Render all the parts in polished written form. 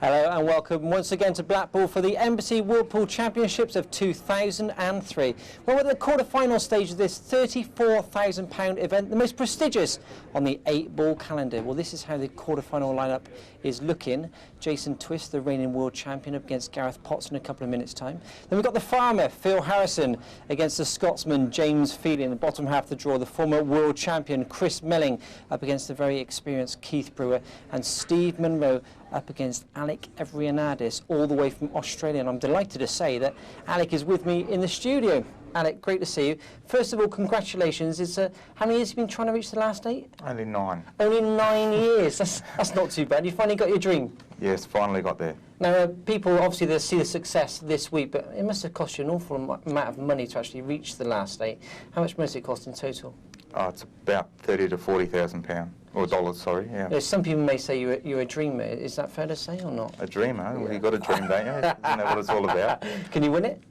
Hello and welcome once again to Blackpool for the Embassy Whirlpool Championships of 2003. Well, we're at the quarter-final stage of this £34,000 event, the most prestigious on the 8-ball calendar. Well, this is how the quarter-final lineup is looking. Jason Twist, the reigning world champion, up against Gareth Potts in a couple of minutes' time. Then we've got the farmer, Phil Harrison, against the Scotsman, James Feely. In the bottom half of the draw, the former world champion, Chris Melling, up against the very experienced Keith Brewer, and Steve Munro up against Alec Evrianadis, all the way from Australia. And I'm delighted to say that Alec is with me in the studio. Alec, great to see you. First of all, congratulations. It's how many years have you been trying to reach the last 8? Only 9. Only 9 years. That's not too bad. You finally got your dream. Yes, finally got there. Now, people obviously they see the success this week, but it must have cost you an awful amount of money to actually reach the last 8. How much money does it cost in total? Oh, it's about £30,000 to £40,000, or dollars, sorry. Yeah. Some people may say you're a dreamer. Is that fair to say or not? A dreamer? Yeah. Well, you've got a dream, don't you? You know what it's all about. Can you win it?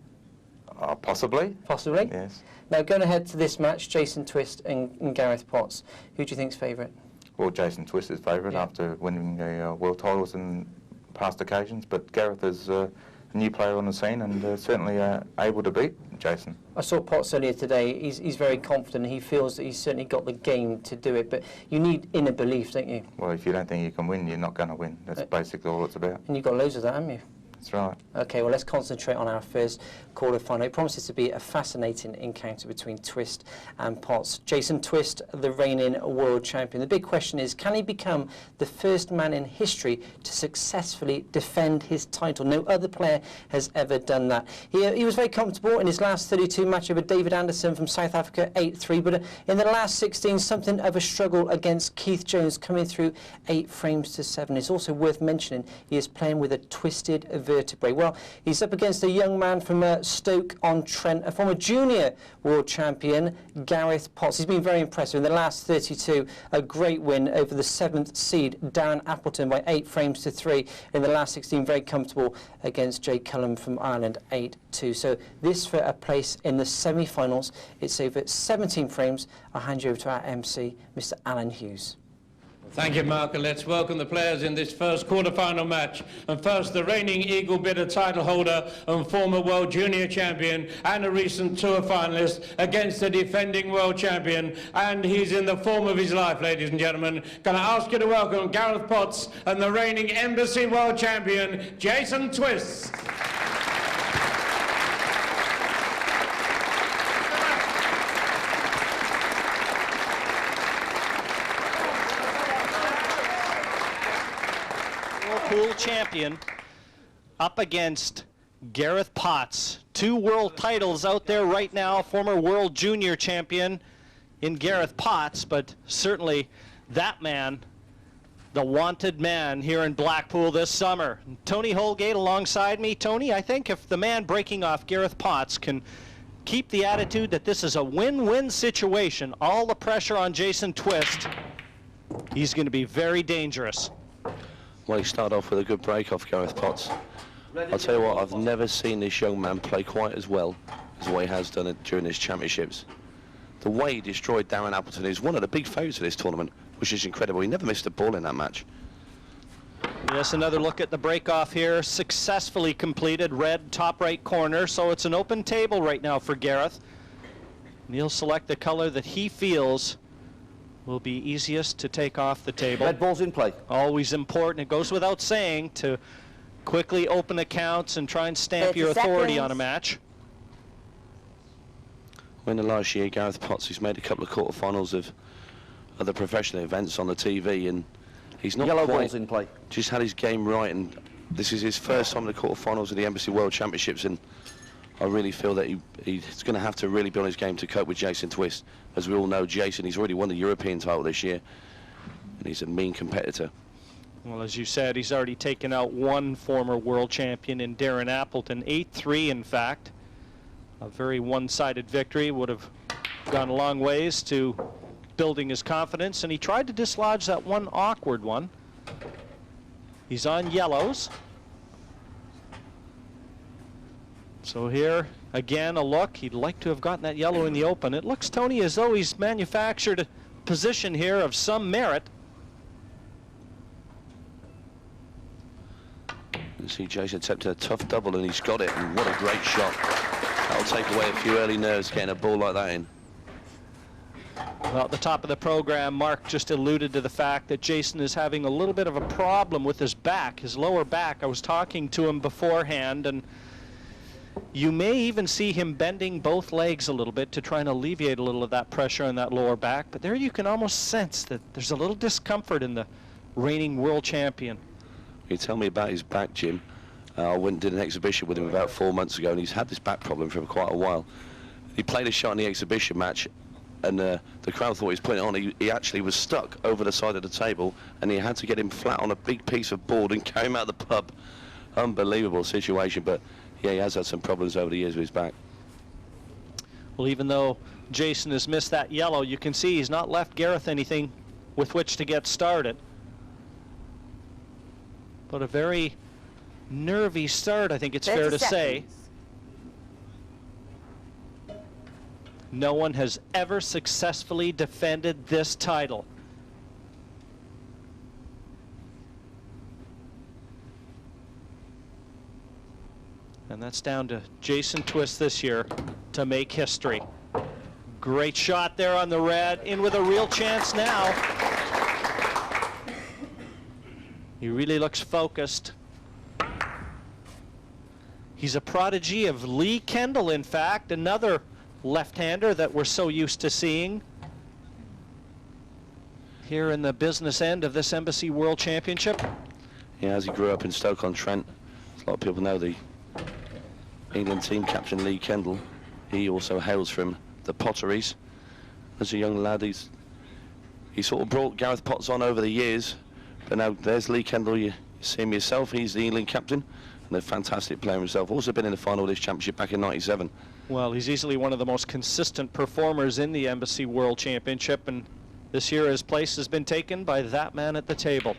Possibly. Possibly? Yes. Now, going ahead to this match, Jason Twist and Gareth Potts. Who do you think's favourite? Well, Jason Twist is favourite after winning the world titles in past occasions, but Gareth is a new player on the scene and certainly able to beat Jason. I saw Potts earlier today. He's very confident. He feels that he's certainly got the game to do it, but you need inner belief, don't you? Well, if you don't think you can win, you're not going to win. That's basically all it's about. And you've got loads of that, haven't you? That's right. OK, well, let's concentrate on our first quarter-final. It promises to be a fascinating encounter between Twist and Potts. Jason Twist, the reigning world champion. The big question is, can he become the first man in history to successfully defend his title? No other player has ever done that. He was very comfortable in his last 32 match over David Anderson from South Africa, 8-3. But in the last 16, something of a struggle against Keith Jones, coming through 8 frames to 7. It's also worth mentioning he is playing with a twisted vertebrae. Well, he's up against a young man from Stoke-on-Trent, a former junior world champion, Gareth Potts. He's been very impressive in the last 32. A great win over the 7th seed, Darren Appleton, by 8 frames to 3. In the last 16, very comfortable against Jay Cullum from Ireland, 8-2. So this for a place in the semi-finals. It's over 17 frames. I'll hand you over to our MC, Mr. Alan Hughes. Thank you, Mark, and let's welcome the players in this first quarter-final match. And first, the reigning Eagle Bidder title holder and former world junior champion and a recent tour finalist against the defending world champion. And he's in the form of his life, ladies and gentlemen. Can I ask you to welcome Gareth Potts and the reigning Embassy world champion, Jason Twist. Pool champion up against Gareth Potts. 2 world titles out there right now. Former world junior champion in Gareth Potts, but certainly that man, the wanted man here in Blackpool this summer. Tony Holgate alongside me. Tony, I think if the man breaking off Gareth Potts can keep the attitude that this is a win-win situation, all the pressure on Jason Twist, he's going to be very dangerous. Well, he started off with a good break off Gareth Potts. I'll tell you what, I've never seen this young man play quite as well as what he has done during his championships. The way he destroyed Darren Appleton, who's one of the big favourites of this tournament, which is incredible. He never missed a ball in that match. Yes, another look at the break-off here, successfully completed, red top right corner, so it's an open table right now for Gareth. And he'll select the colour that he feels will be easiest to take off the table. Red ball's in play. Always important. It goes without saying to quickly open accounts and try and stamp your authority on a match. Well, in the last year, Gareth Potts, he's made a couple of quarterfinals of other professional events on the TV, and he's not Yellow quite ball's in play. Just had his game right, and this is his first time in the quarterfinals of the Embassy World Championships, and I really feel that he's going to have to really be on his game to cope with Jason Twist. As we all know, Jason, he's already won the European title this year, and he's a mean competitor. Well, as you said, he's already taken out one former world champion in Darren Appleton, 8-3 in fact. A very one-sided victory would have gone a long ways to building his confidence, and he tried to dislodge that one awkward one. He's on yellows. So here, again, a look. He'd like to have gotten that yellow in the open. It looks, Tony, as though he's manufactured a position here of some merit. You see Jason attempted a tough double, and he's got it, and what a great shot. That'll take away a few early nerves getting a ball like that in. Well, at the top of the program, Mark just alluded to the fact that Jason is having a little bit of a problem with his back, his lower back. I was talking to him beforehand, and you may even see him bending both legs a little bit to try and alleviate a little of that pressure on that lower back. But there you can almost sense that there's a little discomfort in the reigning world champion. You tell me about his back, Jim. I went and did an exhibition with him about 4 months ago, and he's had this back problem for quite a while. He played a shot in the exhibition match, and the crowd thought he was putting it on. He actually was stuck over the side of the table, and he had to get him flat on a big piece of board and carry him out of the pub. Unbelievable situation, but yeah, he has had some problems over the years with his back. Well, even though Jason has missed that yellow, you can see he's not left Gareth anything with which to get started. But a very nervy start, I think it's fair to say. No one has ever successfully defended this title. And that's down to Jason Twist this year to make history. Great shot there on the red, in with a real chance now. He really looks focused. He's a prodigy of Lee Kendall, in fact, another left-hander that we're so used to seeing here in the business end of this Embassy World Championship. Yeah, as he grew up in Stoke-on-Trent, a lot of people know the England team captain Lee Kendall. He also hails from the Potteries. As a young lad, he sort of brought Gareth Potts on over the years, but now there's Lee Kendall. You see him yourself. He's the England captain and a fantastic player himself. Also been in the final of this championship back in '97. Well, he's easily one of the most consistent performers in the Embassy World Championship, and this year his place has been taken by that man at the table,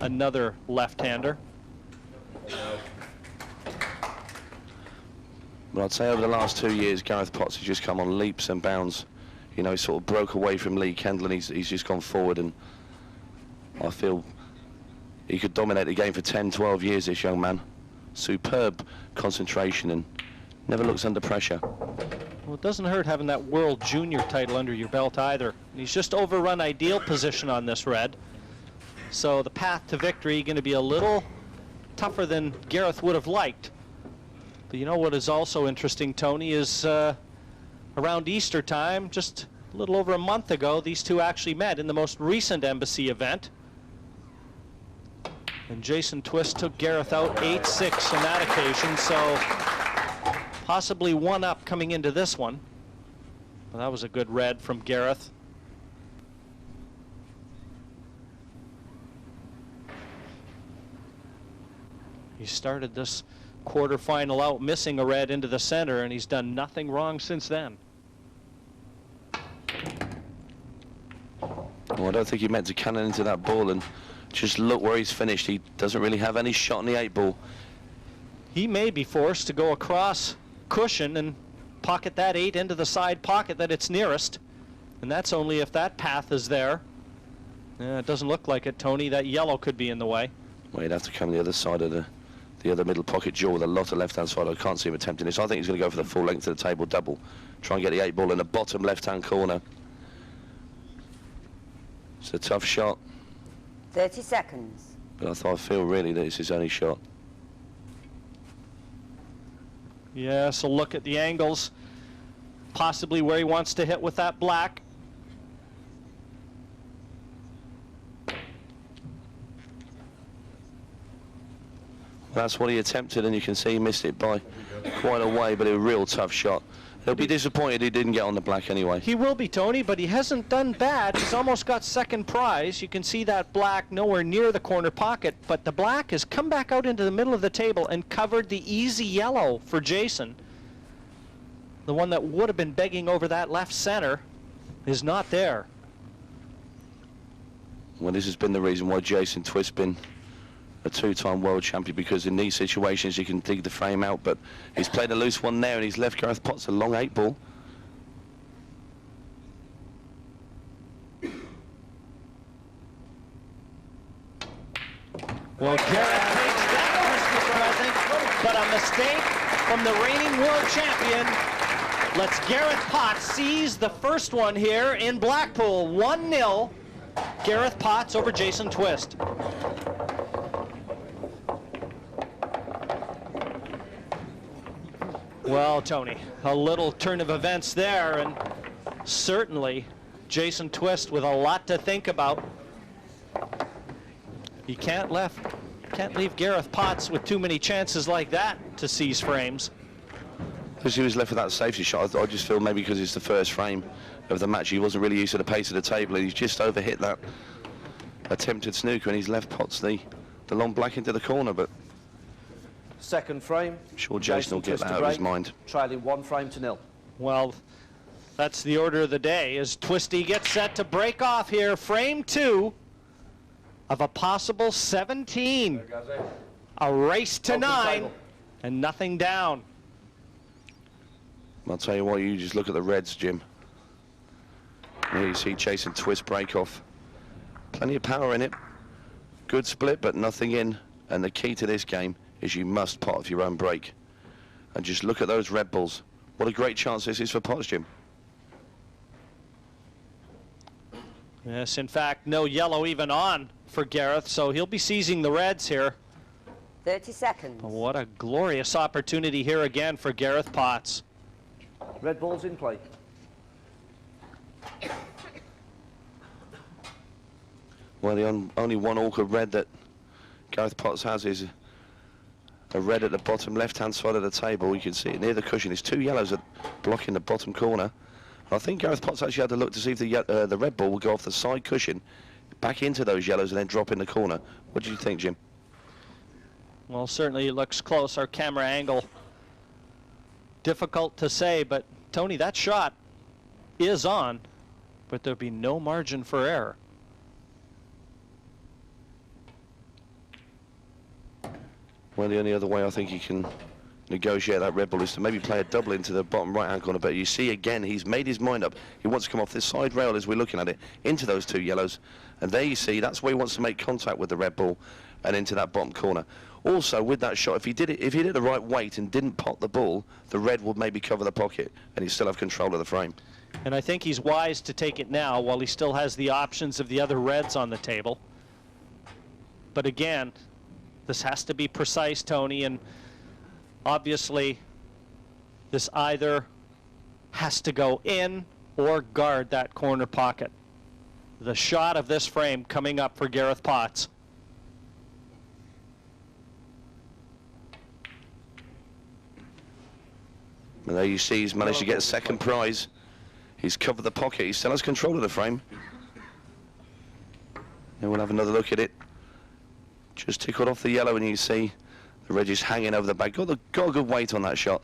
another left-hander. But I'd say over the last 2 years, Gareth Potts has just come on leaps and bounds. You know, he sort of broke away from Lee Kendall, and he's just gone forward, and I feel he could dominate the game for 10, 12 years, this young man. Superb concentration and never looks under pressure. Well, it doesn't hurt having that World Junior title under your belt either. He's just overrun ideal position on this red. So the path to victory going to be a little tougher than Gareth would have liked. But you know what is also interesting, Tony, is around Easter time, just a little over a month ago, these two actually met in the most recent Embassy event. And Jason Twist took Gareth out 8-6 on that occasion, so possibly one up coming into this one. Well, that was a good red from Gareth. He started this quarterfinal out missing a red into the center, and he's done nothing wrong since then. Well, I don't think he meant to cannon into that ball, and just look where he's finished. He doesn't really have any shot in the 8-ball. He may be forced to go across cushion and pocket that 8 into the side pocket that it's nearest, and that's only if that path is there. Yeah, it doesn't look like it, Tony. That yellow could be in the way. Well, he'd have to come the other side of the other middle pocket jaw with a lot of left-hand side. I can't see him attempting this. I think he's going to go for the full length of the table double. Try and get the 8-ball in the bottom left-hand corner. It's a tough shot. 30 seconds. But I feel really that it's his only shot. Yeah, so look at the angles. Possibly where he wants to hit with that black. That's what he attempted, and you can see he missed it by quite a way, but a real tough shot. He'll be disappointed he didn't get on the black anyway. He will be, Tony, but he hasn't done bad. He's almost got second prize. You can see that black nowhere near the corner pocket, but the black has come back out into the middle of the table and covered the easy yellow for Jason. The one that would have been begging over that left center is not there. Well, this has been the reason why Jason Twist's been a two-time world champion, because in these situations you can dig the frame out, but he's played a loose one there and he's left Gareth Potts a long 8-ball. Well, Gareth takes that but a mistake from the reigning world champion lets Gareth Potts seize the first one here in Blackpool. 1-0, Gareth Potts over Jason Twist. Well, Tony, a little turn of events there, and certainly Jason Twist with a lot to think about. You can't leave Gareth Potts with too many chances like that to seize frames. Because he was left with that safety shot, I just feel maybe because it's the first frame of the match, he wasn't really used to the pace of the table, and he's just overhit that attempted snooker, and he's left Potts the long black into the corner. But second frame. I'm sure Jason will get that out of his mind. Trailing 1 frame to 0. Well, that's the order of the day as Twisty gets set to break off here. Frame 2 of a possible 17. A race to 9 and nothing down. I'll tell you what, you just look at the reds, Jim. Here you see Jason Twist break off. Plenty of power in it. Good split, but nothing in. And the key to this game is you must pot off your own break. And just look at those red balls. What a great chance this is for Potts, Jim. Yes, in fact, no yellow even on for Gareth, so he'll be seizing the reds here. 30 seconds. What a glorious opportunity here again for Gareth Potts. Red balls in play. Well, the only one awkward red that Gareth Potts has is a red at the bottom left-hand side of the table. You can see it near the cushion. There's 2 yellows that blocking the bottom corner. I think Gareth Potts actually had to look to see if the red ball would go off the side cushion, back into those yellows, and then drop in the corner. What do you think, Jim? Well, certainly it looks close. Our camera angle, difficult to say, but Tony, that shot is on, but there'll be no margin for error. Well, the only other way I think he can negotiate that red ball is to maybe play a double into the bottom right-hand corner. But you see, again, he's made his mind up. He wants to come off this side rail as we're looking at it, into those 2 yellows. And there you see, that's where he wants to make contact with the red ball and into that bottom corner. Also, with that shot, if he did it the right weight and didn't pot the ball, the red would maybe cover the pocket, and he'd still have control of the frame. And I think he's wise to take it now while he still has the options of the other reds on the table. But again, this has to be precise, Tony, and obviously this either has to go in or guard that corner pocket. The shot of this frame coming up for Gareth Potts. And there you see he's managed to get a second prize. He's covered the pocket. He still has control of the frame. And we'll have another look at it. Just tickled off the yellow, and you see the red is hanging over the back. Got a good weight on that shot.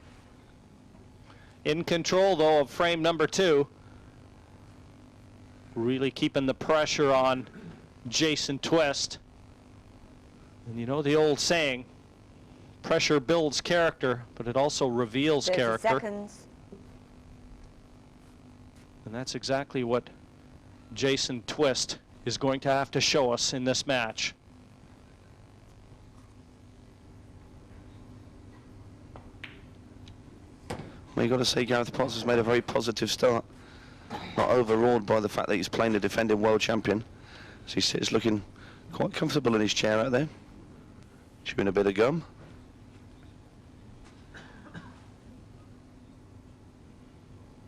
In control, though, of frame number 2. Really keeping the pressure on Jason Twist. And you know the old saying, pressure builds character, but it also reveals 30 character. seconds. And that's exactly what Jason Twist is going to have to show us in this match. Well, you've got to say Gareth Potts has made a very positive start. Not overawed by the fact that he's playing the defending world champion. So he sits looking quite comfortable in his chair out there, chewing a bit of gum.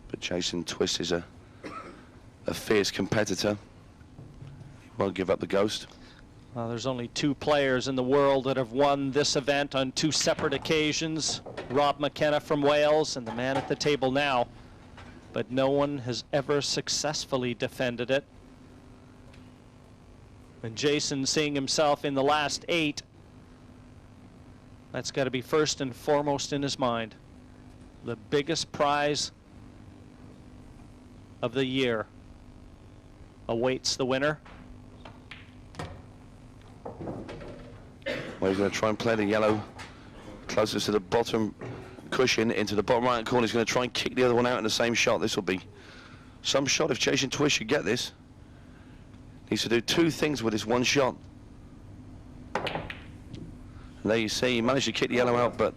But Jason Twist is a fierce competitor. He won't give up the ghost. Well, there's only 2 players in the world that have won this event on 2 separate occasions. Rob McKenna from Wales and the man at the table now. But no one has ever successfully defended it. And Jason seeing himself in the last 8, that's got to be first and foremost in his mind. The biggest prize of the year awaits the winner. Well, he's going to try and play the yellow closest to the bottom cushion into the bottom right corner. He's going to try and kick the other one out in the same shot. This will be some shot if Jason Twist should get this. Needs to do 2 things with this one shot. And there you see, he managed to kick the yellow out, but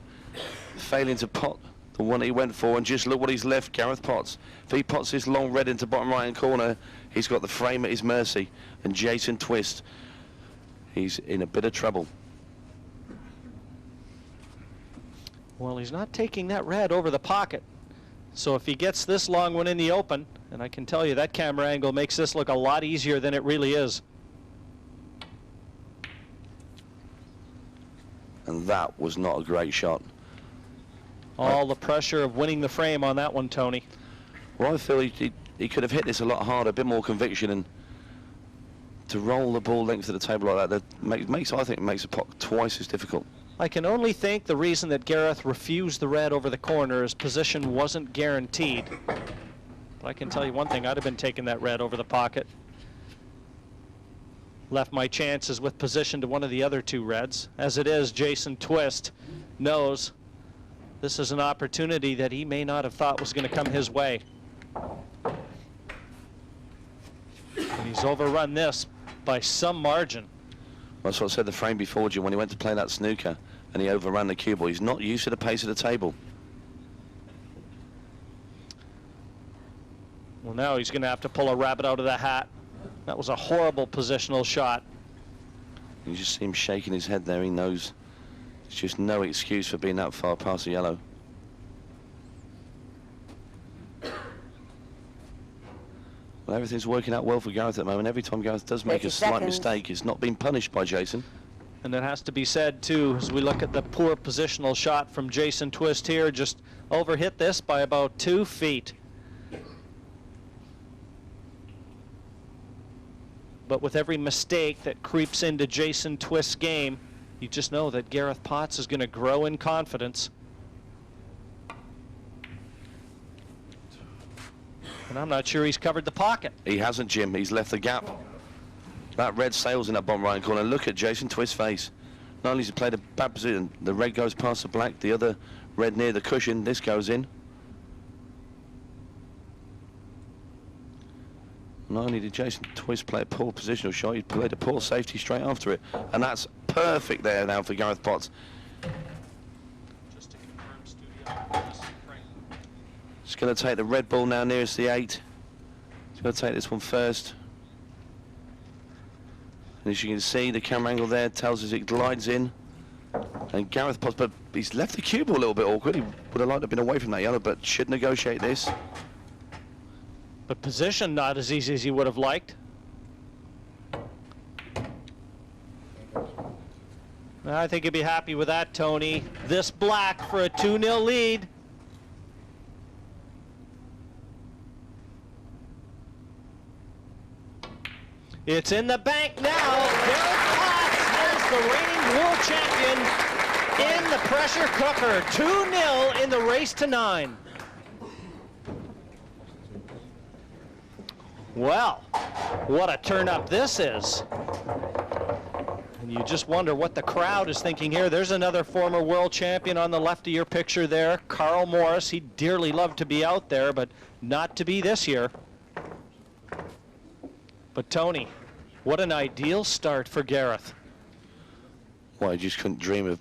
failing to pot the one he went for. And just look what he's left, Gareth Potts. If he pots this long red into bottom right-hand corner, he's got the frame at his mercy. And Jason Twist, he's in a bit of trouble. Well, he's not taking that red over the pocket. So if he gets this long one in the open, and I can tell you that camera angle makes this look a lot easier than it really is. And that was not a great shot. All the pressure of winning the frame on that one, Tony. Well, I feel he could have hit this a lot harder, a bit more conviction, and to roll the ball length to the table like that, I think makes a pot twice as difficult. I can only think the reason that Gareth refused the red over the corner is position wasn't guaranteed. But I can tell you one thing, I'd have been taking that red over the pocket. Left my chances with position to one of the other two reds. As it is, Jason Twist knows this is an opportunity that he may not have thought was going to come his way. And he's overrun this by some margin. That's what I said the frame before, Jim, when he went to play that snooker and he overran the cue ball. He's not used to the pace of the table. Well, now he's going to have to pull a rabbit out of the hat. That was a horrible positional shot. You just see him shaking his head there. He knows there's just no excuse for being that far past the yellow. Well, everything's working out well for Gareth at the moment. Every time Gareth does make a slight mistake, it's not being punished by Jason. And it has to be said, too, as we look at the poor positional shot from Jason Twist here, just overhit this by about 2 feet. But with every mistake that creeps into Jason Twist's game, you just know that Gareth Potts is going to grow in confidence. And I'm not sure he's covered the pocket. He hasn't, Jim. He's left the gap. That red sails in that bottom right corner. Look at Jason Twist's face. Not only has he played a bad position, the red goes past the black, the other red near the cushion, this goes in. Not only did Jason Twist play a poor positional shot, he played a poor safety straight after it. And that's perfect there now for Gareth Potts. Just to confirm, studio, He's going to take the red ball now nearest the 8. He's going to take this one first. And as you can see, the camera angle there tells us it glides in. And Gareth Potts, but he's left the cue ball a little bit awkward. He would have liked to have been away from that yellow, but should negotiate this. But position not as easy as he would have liked. I think he'd be happy with that, Tony. This black for a 2-0 lead. It's in the bank now. Gareth Potts is the reigning world champion in the pressure cooker. 2-0 in the race to 9. Well, what a turn up this is. And you just wonder what the crowd is thinking here. There's another former world champion on the left of your picture there, Carl Morris. He'd dearly love to be out there, but not to be this year. But Tony, what an ideal start for Gareth. Well, I just couldn't dream of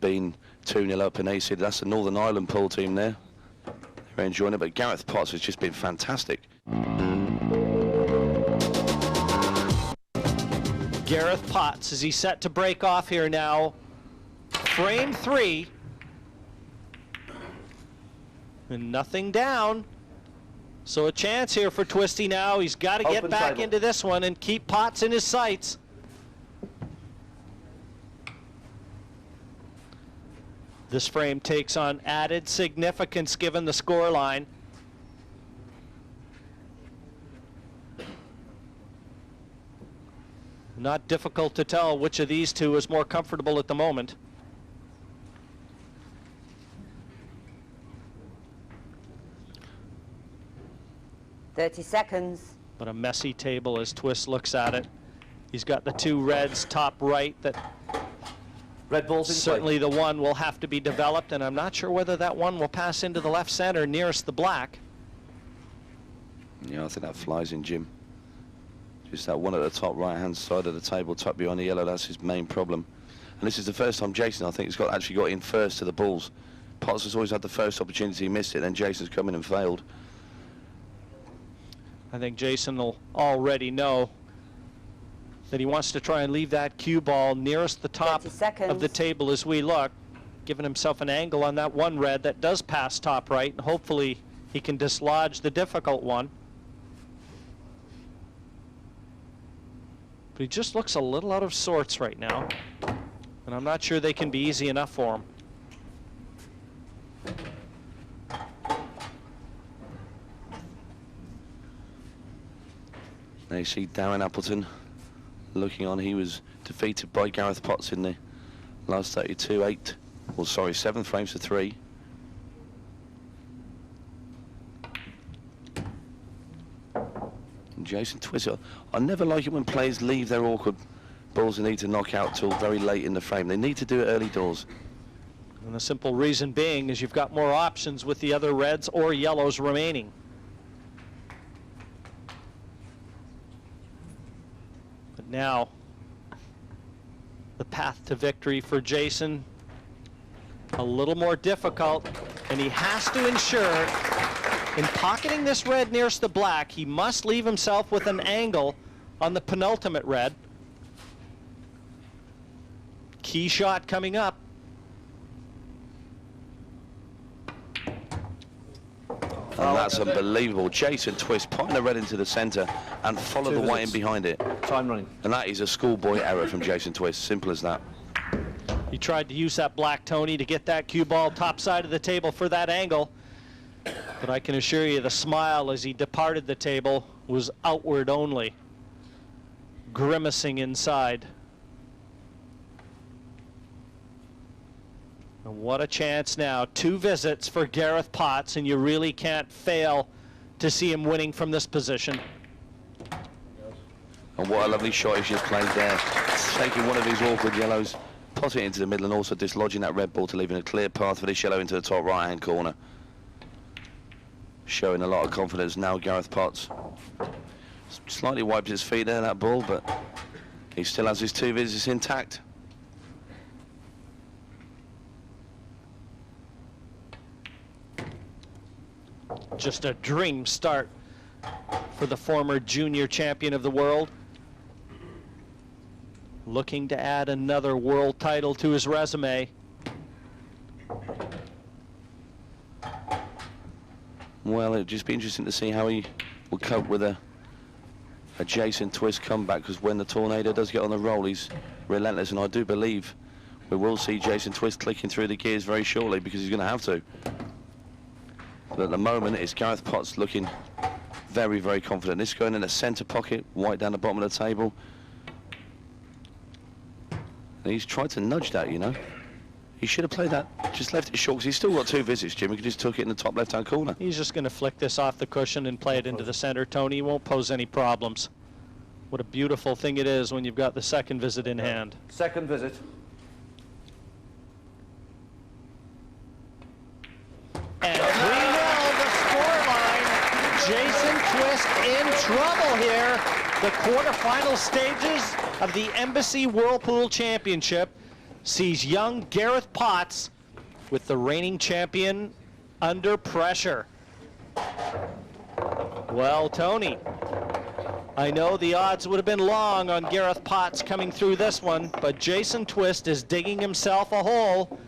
being 2-0 up in AC. That's the Northern Ireland pool team there. They're enjoying it, but Gareth Potts has just been fantastic. Gareth Potts, is he set to break off here now? Frame 3. And nothing down. So a chance here for Twisty now. He's got to get back into this one and keep Potts in his sights. This frame takes on added significance given the score line. Not difficult to tell which of these two is more comfortable at the moment. "30 seconds. But a messy table as Twist looks at it. He's got the 2 reds top right that Red ball's in certainly play. the one will have to be developed, and I'm not sure whether that one will pass into the left center nearest the black. Yeah, I think that flies in, Jim. Just that one at the top right-hand side of the table, tucked behind the yellow, that's his main problem. And this is the first time Jason, I think, has actually got in first to the balls. Potts has always had the first opportunity, he missed it, then Jason's come in and failed. I think Jason will already know that he wants to try and leave that cue ball nearest the top of the table as we look, giving himself an angle on that one red that does pass top right, and hopefully he can dislodge the difficult one. But he just looks a little out of sorts right now, and I'm not sure they can be easy enough for him. Now you see Darren Appleton looking on. He was defeated by Gareth Potts in the last 32-8, well sorry, 7 frames to 3. And Jason Twist, I never like it when players leave their awkward balls they need to knock out till very late in the frame. They need to do it early doors. And the simple reason being is you've got more options with the other reds or yellows remaining. But now, the path to victory for Jason, a little more difficult, and he has to ensure, in pocketing this red nearest the black, he must leave himself with an angle on the penultimate red. Key shot coming up. And that's unbelievable. Jason Twist potting the red into the centre and follow the white in behind it. Time running. And that is a schoolboy error from Jason Twist. Simple as that. He tried to use that black Tony to get that cue ball top side of the table for that angle. But I can assure you the smile as he departed the table was outward only, grimacing inside. And what a chance now. 2 visits for Gareth Potts, and you really can't fail to see him winning from this position. And what a lovely shot he's just played there. Taking one of his awkward yellows, potting it into the middle and also dislodging that red ball to leaving a clear path for this yellow into the top right-hand corner. Showing a lot of confidence now, Gareth Potts. Slightly wiped his feet there, that ball, but he still has his 2 visits intact. Just a dream start for the former junior champion of the world. Looking to add another world title to his resume. Well, it'd just be interesting to see how he will cope with a Jason Twist comeback, because when the Tornado does get on the roll, he's relentless, and I do believe we will see Jason Twist clicking through the gears very shortly, because he's going to have to. But at the moment, it's Gareth Potts looking very, very confident. This going in the centre pocket, white down the bottom of the table. And he's tried to nudge that, you know. He should have played that, just left it short, because he's still got 2 visits, Jim. He could just took it in the top left-hand corner. He's just going to flick this off the cushion and play it into the center, Tony. He won't pose any problems. What a beautiful thing it is when you've got the second visit in hand. Second visit. And 3-0 the scoreline. Jason Twist in trouble here. The quarterfinal stages of the Embassy Whirlpool Championship sees young Gareth Potts with the reigning champion under pressure. Well, Tony, I know the odds would have been long on Gareth Potts coming through this one, but Jason Twist is digging himself a hole,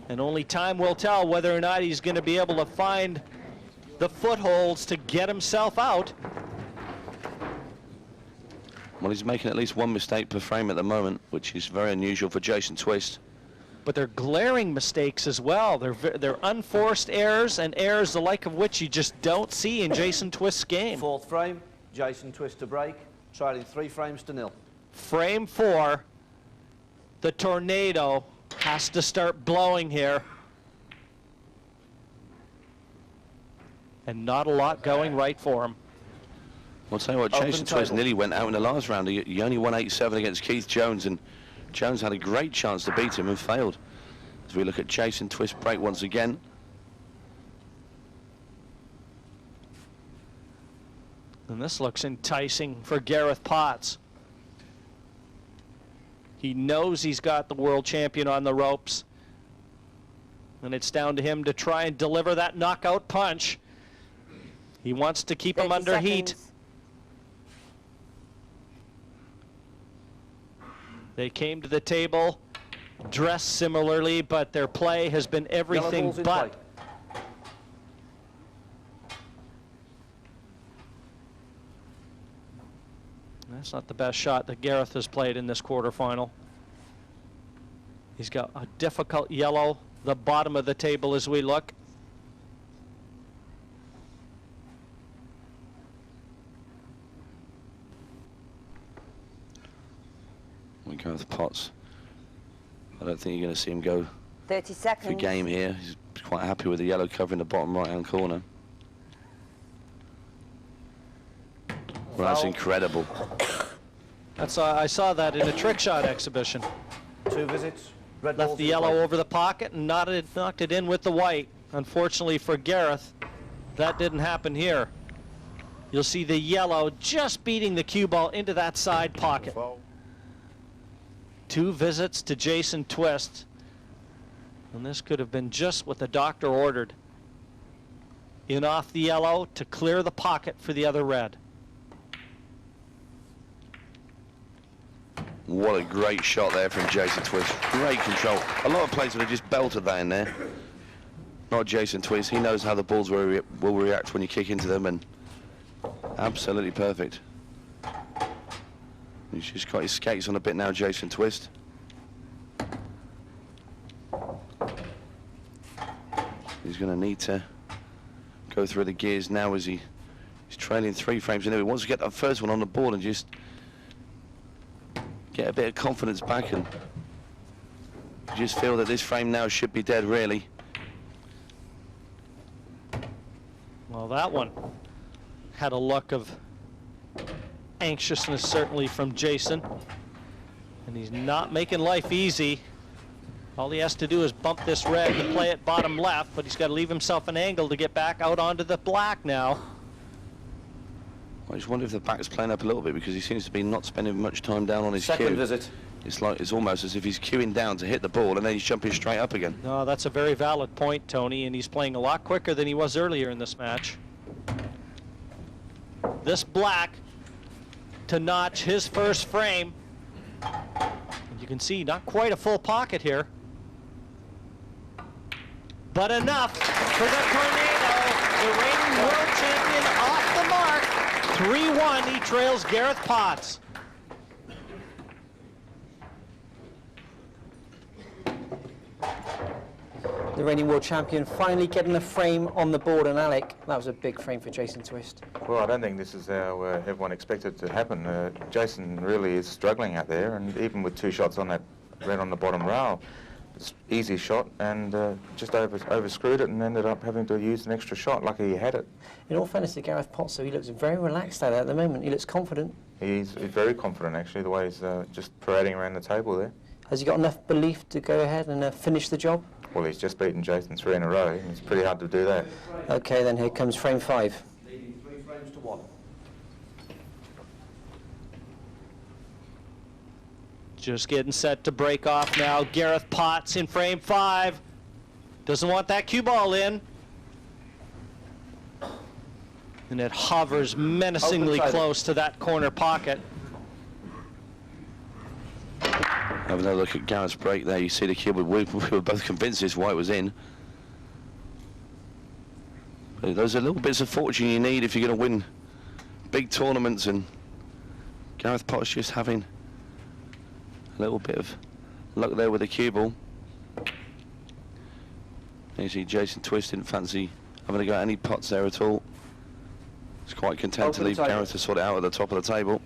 and only time will tell whether or not he's going to be able to find the footholds to get himself out. Well, he's making at least 1 mistake per frame at the moment, which is very unusual for Jason Twist. But they're glaring mistakes as well. They're unforced errors, and errors the like of which you just don't see in Jason Twist's game. 4th frame, Jason Twist to break, trailing 3 frames to 0. Frame 4, the Tornado has to start blowing here. And not a lot going right for him. I'll tell you what, Jason Twist nearly went out in the last round. He only won 8-7 against Keith Jones, and Jones had a great chance to beat him and failed. As we look at Jason Twist break once again. And this looks enticing for Gareth Potts. He knows he's got the world champion on the ropes. And it's down to him to try and deliver that knockout punch. He wants to keep him under heat. They came to the table dressed similarly, but their play has been everything but. That's not the best shot that Gareth has played in this quarterfinal. He's got a difficult yellow, the bottom of the table as we look. Gareth Potts, I don't think you're going to see him go 30 seconds. for game here. He's quite happy with the yellow covering the bottom right-hand corner. Well, that's incredible. I saw that in a trick shot exhibition. 2 visits. Red Left the yellow over the pocket and knocked it in with the white. Unfortunately for Gareth, that didn't happen here. You'll see the yellow just beating the cue ball into that side pocket. 2 visits to Jason Twist, and this could have been just what the doctor ordered. In off the yellow to clear the pocket for the other red. What a great shot there from Jason Twist. Great control. A lot of players would have just belted that in there. Not Jason Twist. He knows how the balls will react when you kick into them, and absolutely perfect. He's just got his skates on a bit now, Jason Twist. He's going to need to go through the gears now as he's trailing 3 frames. And he wants to get that first one on the board and just get a bit of confidence back, and just feel that this frame now should be dead, really. Well, that one had a look of anxiousness certainly from Jason, and he's not making life easy. All he has to do is bump this red to play it bottom left, but he's got to leave himself an angle to get back out onto the black now. I just wonder if the back's playing up a little bit, because he seems to be not spending much time down on his cue. Second visit. It's almost as if he's queuing down to hit the ball and then he's jumping straight up again. No, that's a very valid point, Tony, and he's playing a lot quicker than he was earlier in this match. This black to notch his first frame. And you can see not quite a full pocket here, but enough for the tornado. The reigning world champion off the mark. 3-1, he trails Gareth Potts. The reigning world champion finally getting a frame on the board, and Alec, that was a big frame for Jason Twist. Well, I don't think this is how everyone expected it to happen. Jason really is struggling out there, and even with 2 shots on that red on the bottom rail, it's easy shot, and just overscrewed it and ended up having to use an extra shot. Lucky he had it. In all fairness to Gareth Potts, so he looks very relaxed out there at the moment. He looks confident. He's very confident, actually, the way he's just parading around the table there. Has he got enough belief to go ahead and finish the job? Well, he's just beaten Jason 3 in a row. It's pretty hard to do that. Okay, then here comes frame 5. Leading 3 frames to 1. Just getting set to break off now. Gareth Potts in frame 5. Doesn't want that cue ball in. And it hovers menacingly close to that corner pocket. Have another look at Gareth's break there. You see the cue, we were both convinced this white was in. But those are little bits of fortune you need if you're going to win big tournaments, and Gareth Potts just having a little bit of luck there with the cue ball. You see Jason Twist didn't fancy having to go at any pots there at all. He's quite content to leave Gareth to sort it out at the top of the table.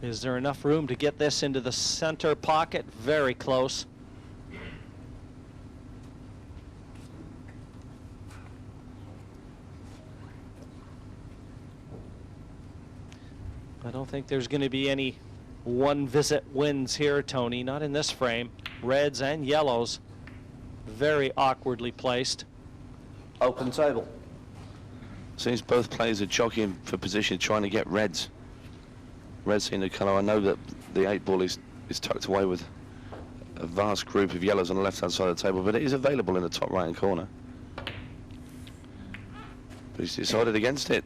Is there enough room to get this into the center pocket? Very close. I don't think there's going to be any one visit wins here, Tony. Not in this frame. Reds and yellows very awkwardly placed. Open table. Seems both players are jockeying for position, trying to get reds. Reds in the colour. I know that the 8-ball is tucked away with a vast group of yellows on the left-hand side of the table, but it is available in the top right-hand corner. But he's decided against it.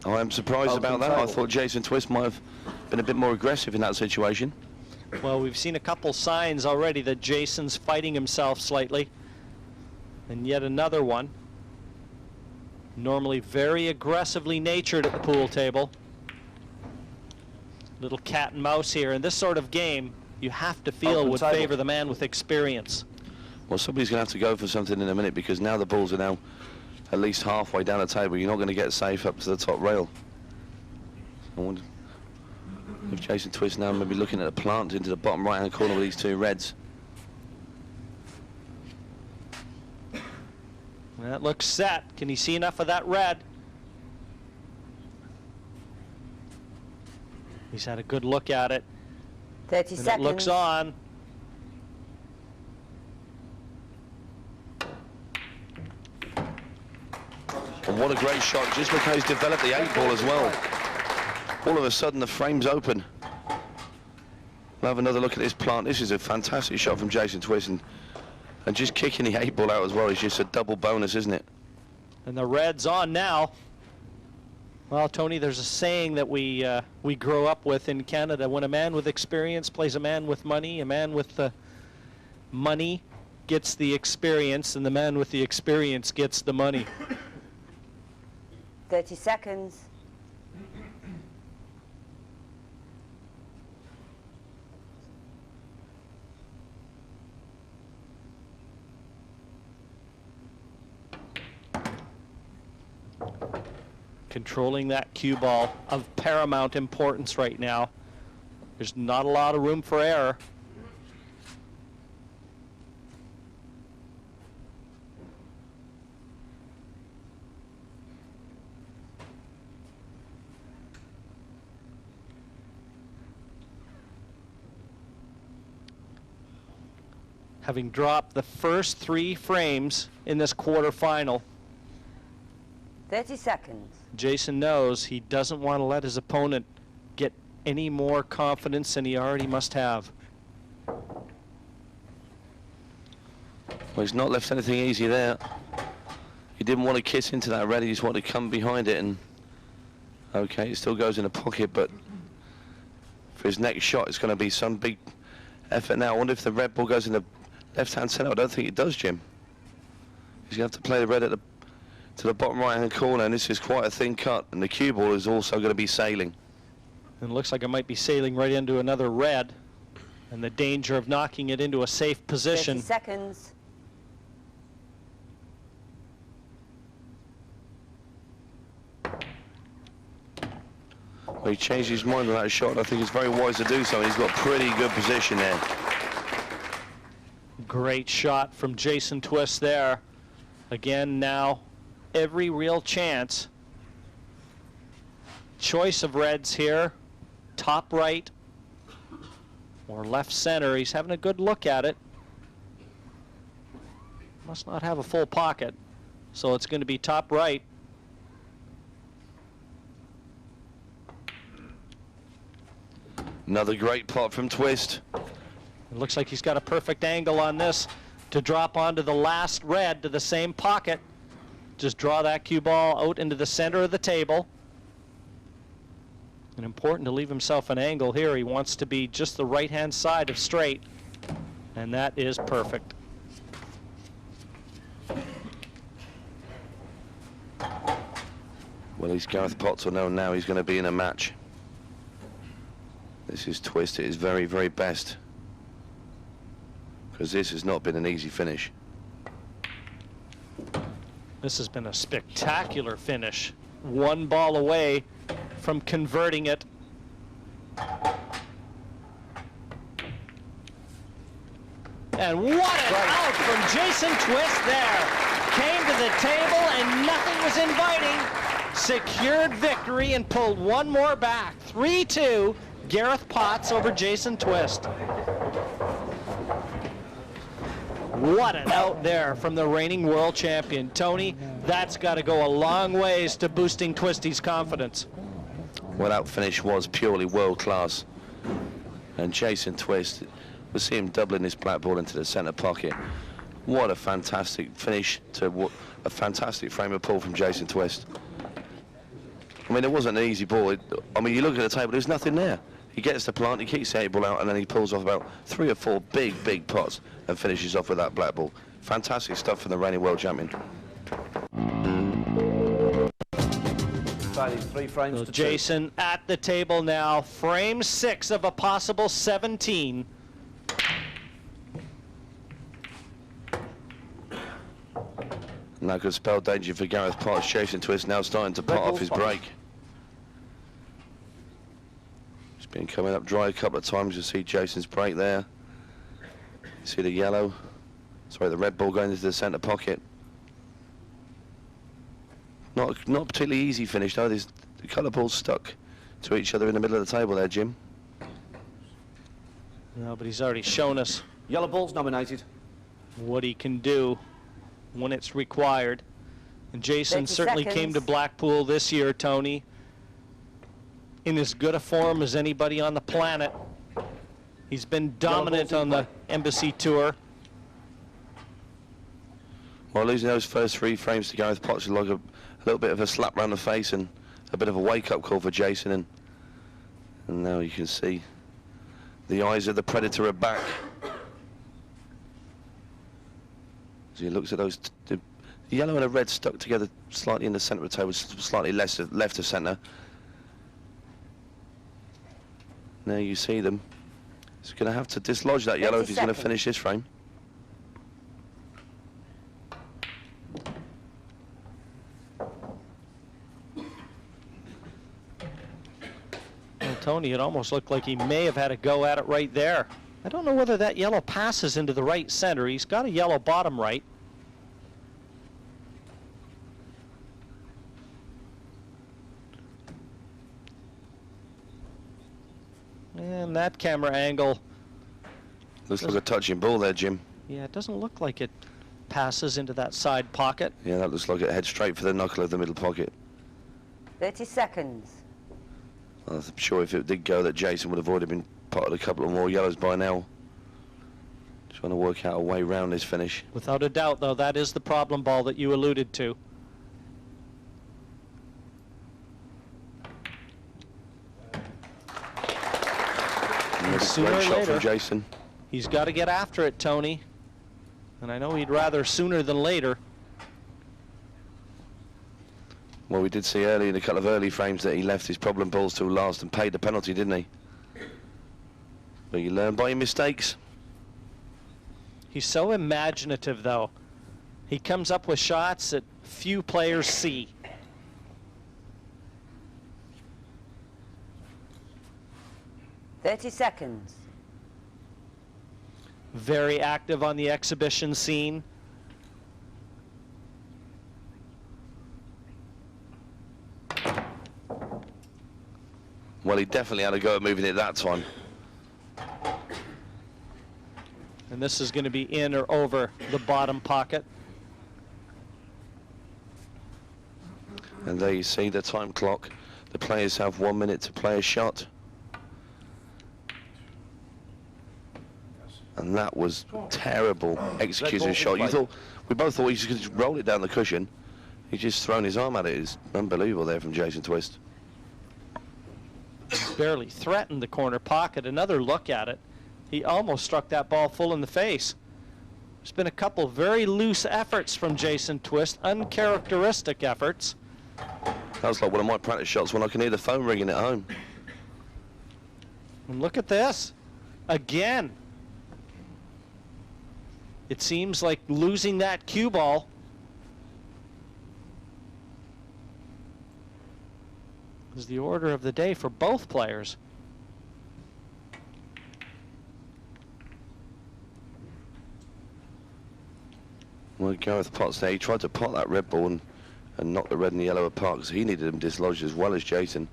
I am surprised about that. I thought Jason Twist might have been a bit more aggressive in that situation. Well, we've seen a couple signs already that Jason's fighting himself slightly. And yet another one. Normally very aggressively natured at the pool table. Little cat and mouse here. In this sort of game, you have to feel would favor the man with experience. Well, somebody's going to have to go for something in a minute, because now the balls are now at least halfway down the table. You're not going to get safe up to the top rail. I wonder if Jason Twist now maybe looking at a plant into the bottom right-hand corner with these two reds. That looks set. Can he see enough of that red? He's had a good look at it. 30 and seconds. It looks on. And what a great shot. Just because he's developed the 8-ball as well. All of a sudden the frame's open. We'll have another look at this plant. This is a fantastic shot from Jason Twist, and just kicking the 8-ball out as well is just a double bonus, isn't it? And the red's on now. Well, Tony, there's a saying that we grow up with in Canada. When a man with experience plays a man with money, a man with the money gets the experience, and the man with the experience gets the money. 30 seconds. Controlling that cue ball of paramount importance right now. There's not a lot of room for error. Having dropped the first 3 frames in this quarterfinal, 30 seconds. Jason knows he doesn't want to let his opponent get any more confidence than he already must have. Well, he's not left anything easy there. He didn't want to kiss into that red, he just wanted to come behind it, and okay, it still goes in the pocket, but for his next shot it's going to be some big effort now. I wonder if the red ball goes in the left-hand centre. I don't think it does, Jim. He's going to have to play the red at to the bottom right-hand corner, and this is quite a thin cut, and the cue ball is also going to be sailing. And it looks like it might be sailing right into another red, and the danger of knocking it into a safe position. 30 seconds. Well, he changed his mind on that shot. I think it's very wise to do so. He's got pretty good position there. Great shot from Jason Twist there. Again, now every real chance. Choice of reds here. Top right or left center. He's having a good look at it. Must not have a full pocket, so it's going to be top right. Another great pot from Twist. It looks like he's got a perfect angle on this to drop onto the last red to the same pocket. Just draw that cue ball out into the center of the table. And important to leave himself an angle here. He wants to be just the right-hand side of straight, and that is perfect. Well, he's Gareth Potts will know now he's going to be in a match. This is Twist at his very, very best, because this has not been an easy finish. This has been a spectacular finish. One ball away from converting it. And what an out from Jason Twist there. Came to the table and nothing was inviting. Secured victory and pulled one more back. 3-2, Gareth Potts over Jason Twist. What an out there from the reigning world champion. Tony, That's got to go a long ways to boosting Twisty's confidence. Well, that finish was purely world class. And Jason Twist, we'll see him doubling this black ball into the centre pocket. What a fantastic finish to a fantastic frame of pull from Jason Twist. I mean, it wasn't an easy ball. I mean, you look at the table, there's nothing there. He gets the plant, he keeps the 8 ball out, and then he pulls off about 3 or 4 big pots and finishes off with that black ball. Fantastic stuff from the reigning world champion. Trailing 3 frames So to 2. Jason at the table now, frame 6 of a possible 17. And that could spell danger for Gareth Potts. Jason Twist now starting to pot off his break. He's been coming up dry a couple of times. You see Jason's break there. You see the yellow, sorry, the red ball going into the centre pocket. Not particularly easy finish though. There's the colour balls stuck to each other in the middle of the table there, Jim. No, but he's already shown us Yellow ball's nominated. what he can do when it's required. And Jason 30 certainly came seconds. to Blackpool this year, Tony, in as good a form as anybody on the planet. He's been dominant on the Embassy Tour. Well, losing those first 3 frames to Gareth Potts is like a little bit of a slap round the face and a bit of a wake-up call for Jason. And now you can see the eyes of the predator are back. As he looks at those, the yellow and the red stuck together slightly in the centre of the table, slightly left of centre. Now you see them. He's going to have to dislodge that yellow if he's going to finish this frame. Well, Tony, it almost looked like he may have had a go at it right there. I don't know whether that yellow passes into the right center. He's got a yellow bottom right. And that camera angle, Looks like a touching ball there, Jim. yeah, it doesn't look like it passes into that side pocket. Yeah, that looks like it heads straight for the knuckle of the middle pocket. 30 seconds. I'm sure if it did go that Jason would have already been potted a couple of more yellows by now. Trying to work out a way round this finish. Without a doubt, though, that is the problem ball that you alluded to. Sooner Great or shot later, from Jason. he's got to get after it, Tony. And I know he'd rather sooner than later. Well, we did see early in a couple of early frames that he left his problem balls till last and paid the penalty, didn't he? But you learn by your mistakes. He's so imaginative, though. He comes up with shots that few players see. Thirty seconds. Very active on the exhibition scene. Well, he definitely had a go at moving it that time. And this is going to be in or over the bottom pocket. And there you see the time clock. The players have 1 minute to play a shot. And that was terrible execution shot. We both thought he could just roll it down the cushion. He's just thrown his arm at it. It's unbelievable there from Jason Twist. Barely threatened the corner pocket. Another look at it. He almost struck that ball full in the face. There's been a couple very loose efforts from Jason Twist, uncharacteristic efforts. That was like one of my practice shots when I can hear the phone ringing at home. And look at this. Again. It seems like losing that cue ball is the order of the day for both players. Well, Gareth Potts there, he tried to pot that red ball and knock the red and the yellow apart because he needed them dislodged as well as Jason.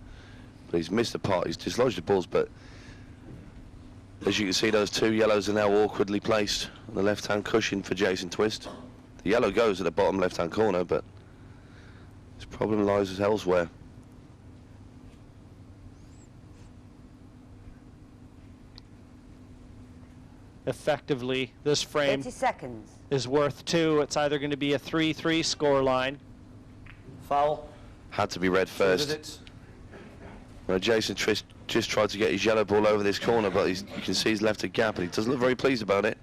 But he's missed the pot, he's dislodged the balls, but as you can see, those 2 yellows are now awkwardly placed on the left-hand cushion for Jason Twist. The yellow goes at the bottom left-hand corner, but His problem lies elsewhere. Effectively, this frame 30 seconds. is worth 2. It's either going to be a 3-3 score line. Foul. Had to be red first. Visits. Well, Jason Twist just tried to get his yellow ball over this corner, but you can see he's left a gap, and he doesn't look very pleased about it.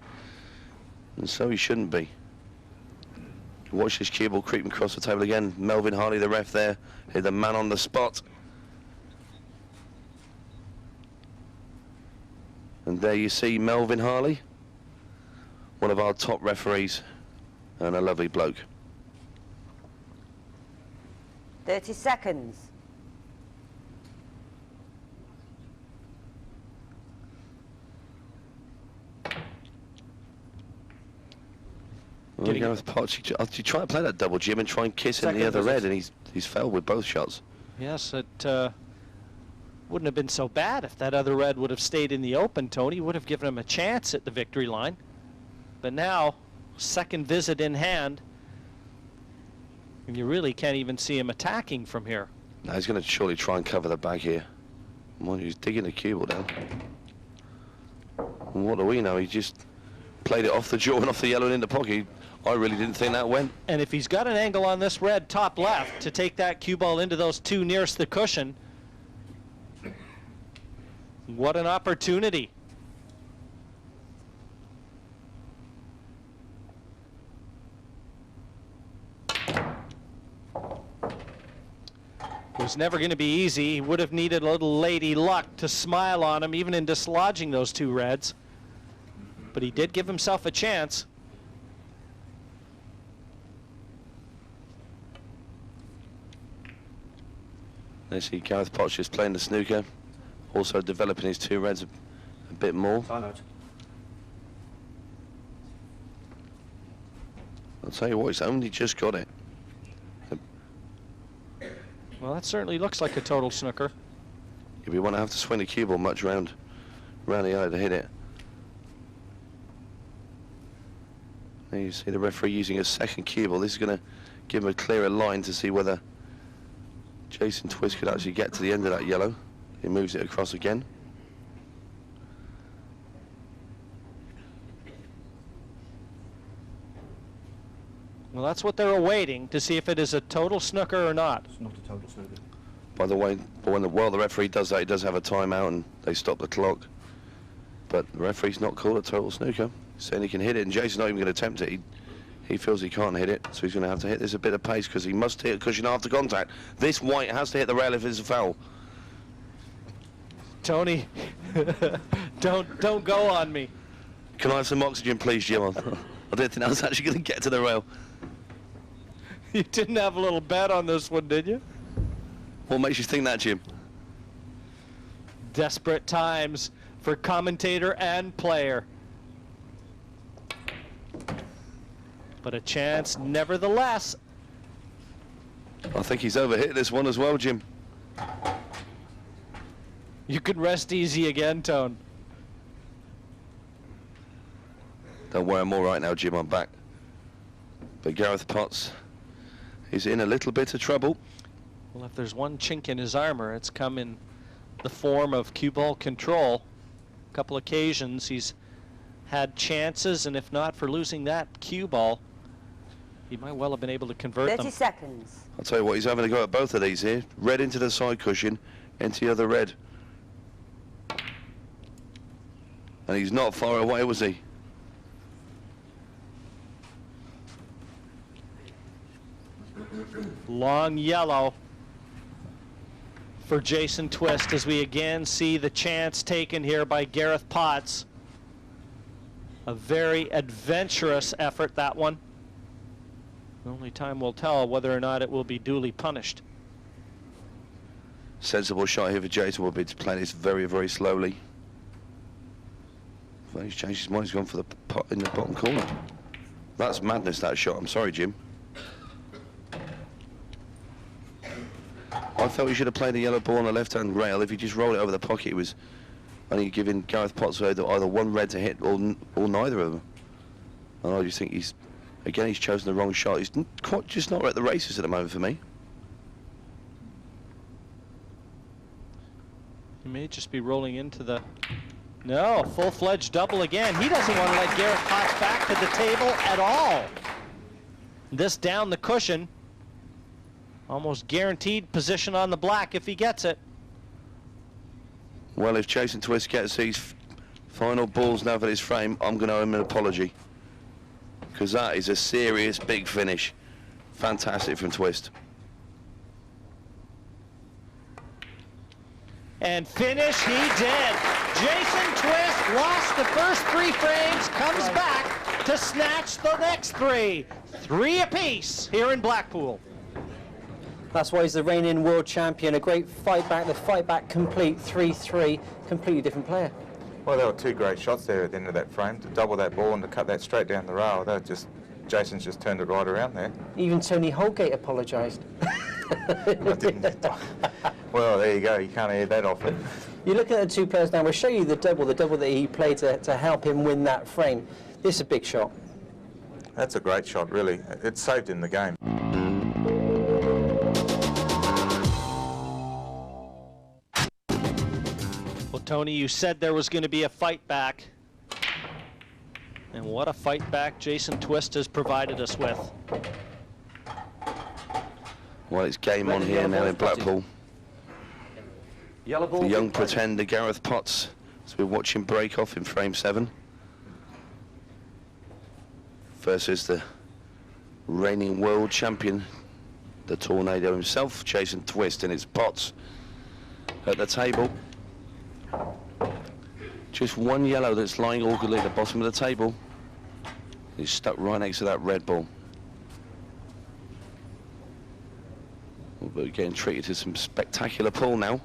And so he shouldn't be. Watch this cue ball creeping across the table again. Melvin Harley, the ref there, hit the man on the spot. And there you see Melvin Harley, one of our top referees, and a lovely bloke. 30 seconds. Well, Gareth Potts, you try to play that double, Jim, and try and kiss in the other red, and he's failed with both shots. Yes, it wouldn't have been so bad if that other red would have stayed in the open, Tony. Would have given him a chance at the victory line. But now, second visit in hand, and you really can't even see him attacking from here. Now he's going to surely try and cover the bag here. Mind you, he's digging the cue ball down. And what do we know? He just played it off the jaw and off the yellow and in the pocket. I really didn't think that went. And if he's got an angle on this red top left to take that cue ball into those 2 nearest the cushion, what an opportunity. It was never going to be easy. He would have needed a little lady luck to smile on him, even in dislodging those 2 reds. But he did give himself a chance. I see Gareth Potts just playing the snooker, also developing his 2 reds a bit more. Time out. I'll tell you what, he's only just got it. Well, that certainly looks like a total snooker. If you want to have to swing the cue ball much round the eye to hit it. There you see the referee using a second cue ball. This is going to give him a clearer line to see whether Jason Twist could actually get to the end of that yellow. He moves it across again. Well, that's what they're awaiting, to see if it is a total snooker or not. It's not a total snooker. By the way, while the referee does that, he does have a timeout and they stop the clock. But the referee's not called a total snooker. He's saying he can hit it, and Jason's not even going to attempt it. He feels he can't hit it, so he's going to have to hit this a bit of pace because he must hit a cushion after contact. This white has to hit the rail if it's a foul. Tony, don't go on me. Can I have some oxygen, please, Jim? I didn't think I was actually going to get to the rail. You didn't have a little bet on this one, did you? What makes you think that, Jim? Desperate times for commentator and player. But a chance nevertheless. I think he's overhit this one as well, Jim. You can rest easy again, Tone. Don't worry, I'm all right now, Jim. I'm back. But Gareth Potts is in a little bit of trouble. Well, if there's one chink in his armor, it's come in the form of cue ball control. A couple occasions he's had chances, and if not for losing that cue ball, he might well have been able to convert 30 them. seconds. I'll tell you what, he's having a go at both of these here. Red into the side cushion, into the other red. And he's not far away, was he? Long yellow for Jason Twist as we again see the chance taken here by Gareth Potts. A very adventurous effort, that one. Only time will tell whether or not it will be duly punished. Sensible shot here for Jason will be to play this very, very slowly. Well, he's changed his mind. He's gone for the pot in the bottom corner. That's madness, that shot. I'm sorry, Jim. I felt he should have played the yellow ball on the left-hand rail. If he just rolled it over the pocket, it was only giving Gareth Potts either one red to hit or neither of them. And I just think he's chosen the wrong shot. He's just not at the races at the moment for me. He may just be rolling into the... No, full-fledged double again. He doesn't want to let Gareth Potts back to the table at all. This down the cushion. Almost guaranteed position on the black if he gets it. Well, if Jason Twist gets these final balls now for this frame, I'm going to owe him an apology. Because that is a serious big finish. Fantastic from Twist. And finish he did. Jason Twist lost the first 3 frames, comes back to snatch the next 3. 3 apiece here in Blackpool. That's why he's the reigning world champion. A great fight back, the fight back complete, 3-3, completely different player. Well, there were 2 great shots there at the end of that frame, to double that ball and to cut that straight down the rail. That just, Jason's just turned it right around there. Even Tony Holgate apologised. Well, there you go, you can't hear that often. You look at the 2 players now, we'll show you the double that he played to help him win that frame. This is a big shot. That's a great shot, really. It saved him the game. Well, Tony, you said there was going to be a fight back. And what a fight back Jason Twist has provided us with. Well, it's game on here now in Blackpool. Yellow ball. The young pretender Gareth Potts, as we watch him break off in frame 7. Versus the reigning world champion, the Tornado himself, Jason Twist, and it's Potts at the table. Just 1 yellow that's lying awkwardly at the bottom of the table. He's stuck right next to that red ball. We're getting treated to some spectacular pull now.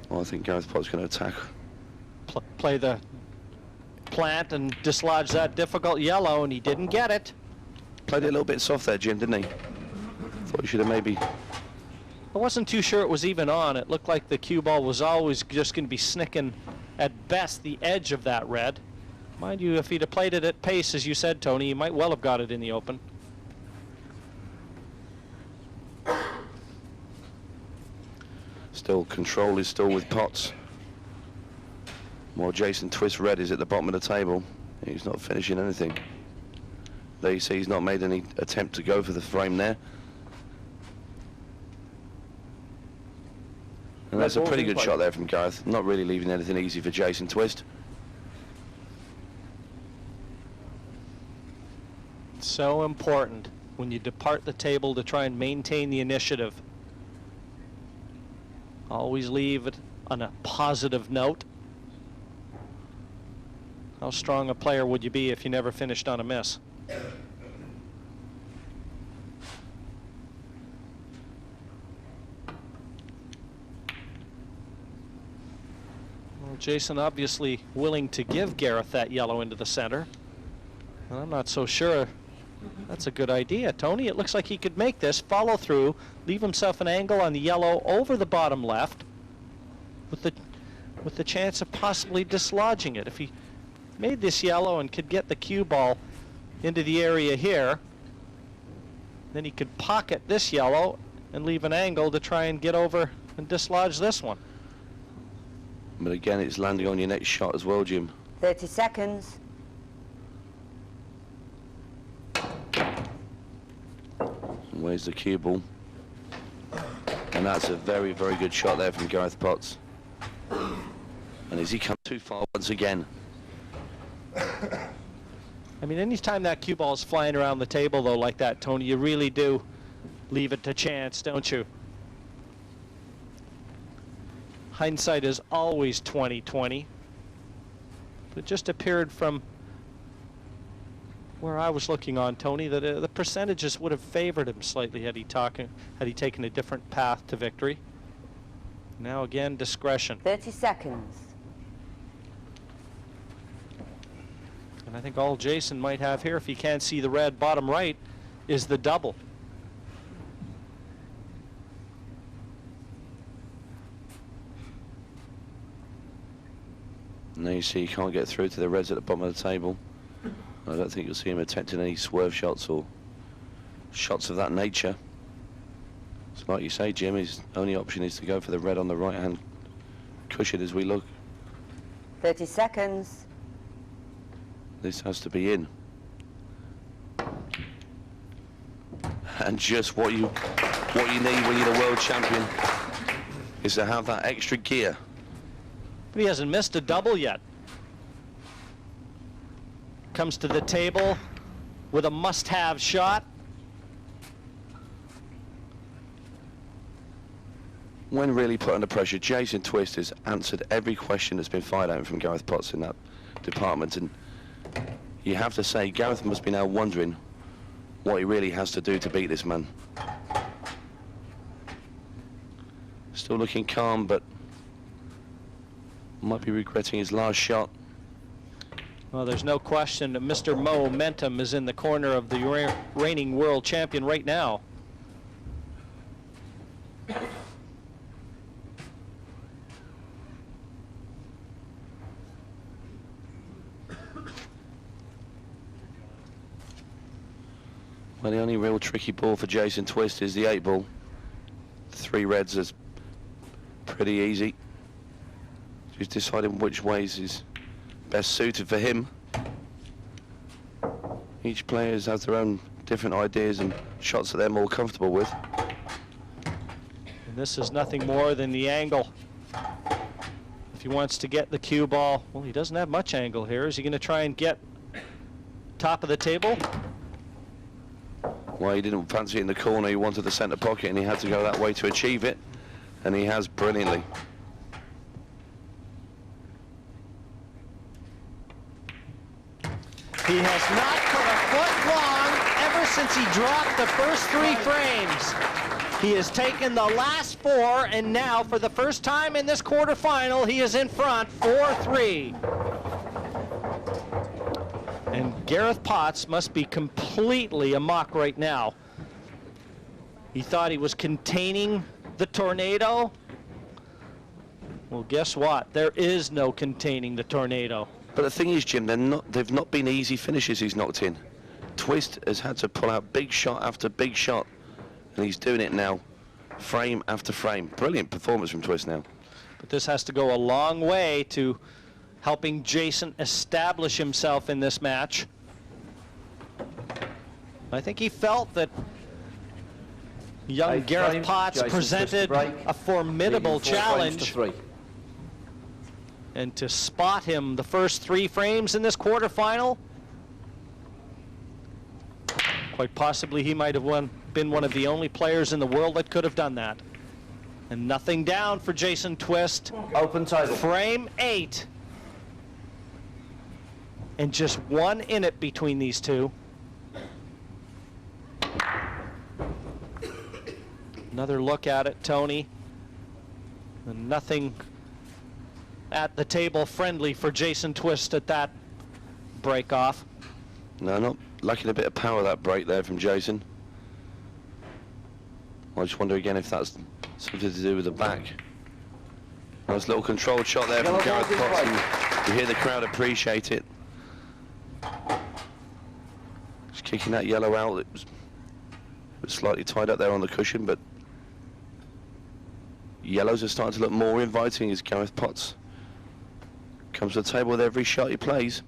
Well, I think Gareth Potts going to attack. Play the plant and dislodge that difficult yellow, and he didn't get it. Played it a little bit soft there, Jim, didn't he? Thought he should have maybe... I wasn't too sure it was even on. It looked like the cue ball was always just going to be snicking at best the edge of that red. Mind you, if he'd have played it at pace, as you said, Tony, he might well have got it in the open. Still, control is still with Potts. While Jason Twist red is at the bottom of the table. He's not finishing anything. There you see he's not made any attempt to go for the frame there. And that's a pretty good shot there from Gareth. Not really leaving anything easy for Jason Twist. So important when you depart the table to try and maintain the initiative. Always leave it on a positive note. How strong a player would you be if you never finished on a miss? Well, Jason obviously willing to give Gareth that yellow into the center. And I'm not so sure that's a good idea, Tony. It looks like he could make this, follow through, leave himself an angle on the yellow over the bottom left with the chance of possibly dislodging it. If he made this yellow and could get the cue ball into the area here, then he could pocket this yellow and leave an angle to try and get over and dislodge this one. But again, it's landing on your next shot as well, Jim. 30 seconds. Where's the cue ball? And that's a very, very good shot there from Gareth Potts. And has he come too far once again? I mean, anytime that cue ball is flying around the table, though, like that, Tony, you really do leave it to chance, don't you? Hindsight is always 20/20. But it just appeared from where I was looking on, Tony, that the percentages would have favored him slightly had he taken a different path to victory. Now again, discretion. 30 seconds. And I think all Jason might have here, if he can't see the red bottom right, is the double. Now you see he can't get through to the reds at the bottom of the table. I don't think you'll see him attempting any swerve shots or shots of that nature. So like you say, Jim, his only option is to go for the red on the right-hand cushion as we look. 30 seconds. This has to be in. And just what you need when you're the world champion is to have that extra gear. He hasn't missed a double yet. Comes to the table with a must-have shot. When really put under pressure, Jason Twist has answered every question that's been fired at him from Gareth Potts in that department, and you have to say Gareth must be now wondering what he really has to do to beat this man. Still looking calm, but might be regretting his last shot. Well, there's no question that Mr. Momentum is in the corner of the reigning world champion right now. Well, the only real tricky ball for Jason Twist is the 8-ball. 3 reds is pretty easy. Just deciding which ways is best suited for him. Each player has their own different ideas and shots that they're more comfortable with. And this is nothing more than the angle. If he wants to get the cue ball, well, he doesn't have much angle here. Is he going to try and get top of the table? Well, he didn't fancy it in the corner. He wanted the centre pocket, and he had to go that way to achieve it. And he has brilliantly. He has not put a foot long ever since he dropped the first 3 frames. He has taken the last 4, and now for the first time in this quarterfinal, he is in front 4-3. And Gareth Potts must be completely amok right now. He thought he was containing the tornado. Well, guess what? There is no containing the tornado. But the thing is, Jim, they've not been easy finishes he's knocked in. Twist has had to pull out big shot after big shot, and he's doing it now, frame after frame. Brilliant performance from Twist now. But this has to go a long way to helping Jason establish himself in this match. I think he felt that young Gareth Potts presented a formidable challenge. And to spot him the first 3 frames in this quarterfinal, quite possibly he might have been one of the only players in the world that could have done that. And nothing down for Jason Twist. Open table. Frame 8. And just 1 in it between these two. Another look at it, Tony. And nothing at the table friendly for Jason Twist at that break off. No, not lacking a bit of power, that break there from Jason. I just wonder again if that's something to do with the back. Nice little controlled shot there from Gareth Potts, and you hear the crowd appreciate it. Just kicking that yellow out. It was slightly tied up there on the cushion, but yellows are starting to look more inviting as Gareth Potts comes to the table with every shot he plays.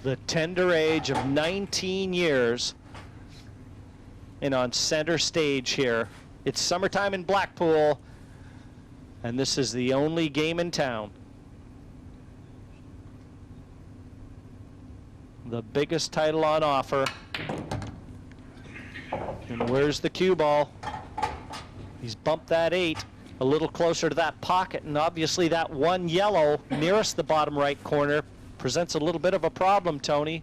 The tender age of 19 years and on center stage here. It's summertime in Blackpool, and this is the only game in town. The biggest title on offer. And where's the cue ball? He's bumped that 8 a little closer to that pocket, and obviously that 1 yellow nearest the bottom right corner presents a little bit of a problem, Tony.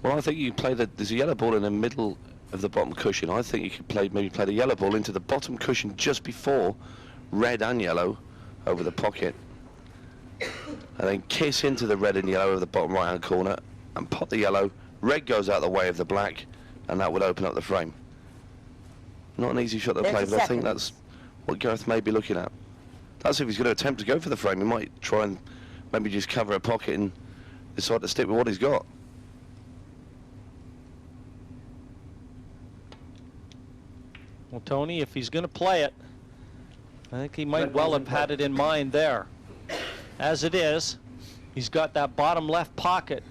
Well, I think you play there's a yellow ball in the middle of the bottom cushion. I think you could maybe play the yellow ball into the bottom cushion just before red and yellow over the pocket, and then kiss into the red and yellow of the bottom right hand corner and pop the yellow. Red goes out the way of the black, and that would open up the frame. Not an easy shot to play, but I think that's what Gareth may be looking at. That's if he's going to attempt to go for the frame. He might try and maybe just cover a pocket and decide to stick with what he's got. Well, Tony, if he's going to play it, I think he might well have had it in mind there. As it is, he's got that bottom left pocket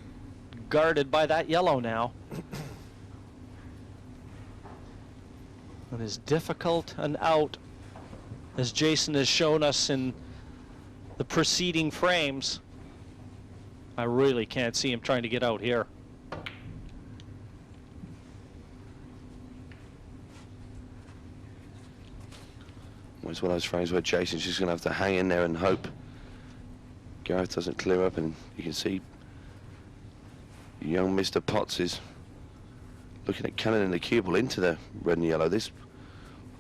guarded by that yellow now. And as difficult an out as Jason has shown us in the preceding frames, I really can't see him trying to get out here. Well, it's one of those frames where Jason's just going to have to hang in there and hope Gareth doesn't clear up, and you can see young Mr. Potts is looking at cannoning the cue ball into the red and yellow. This,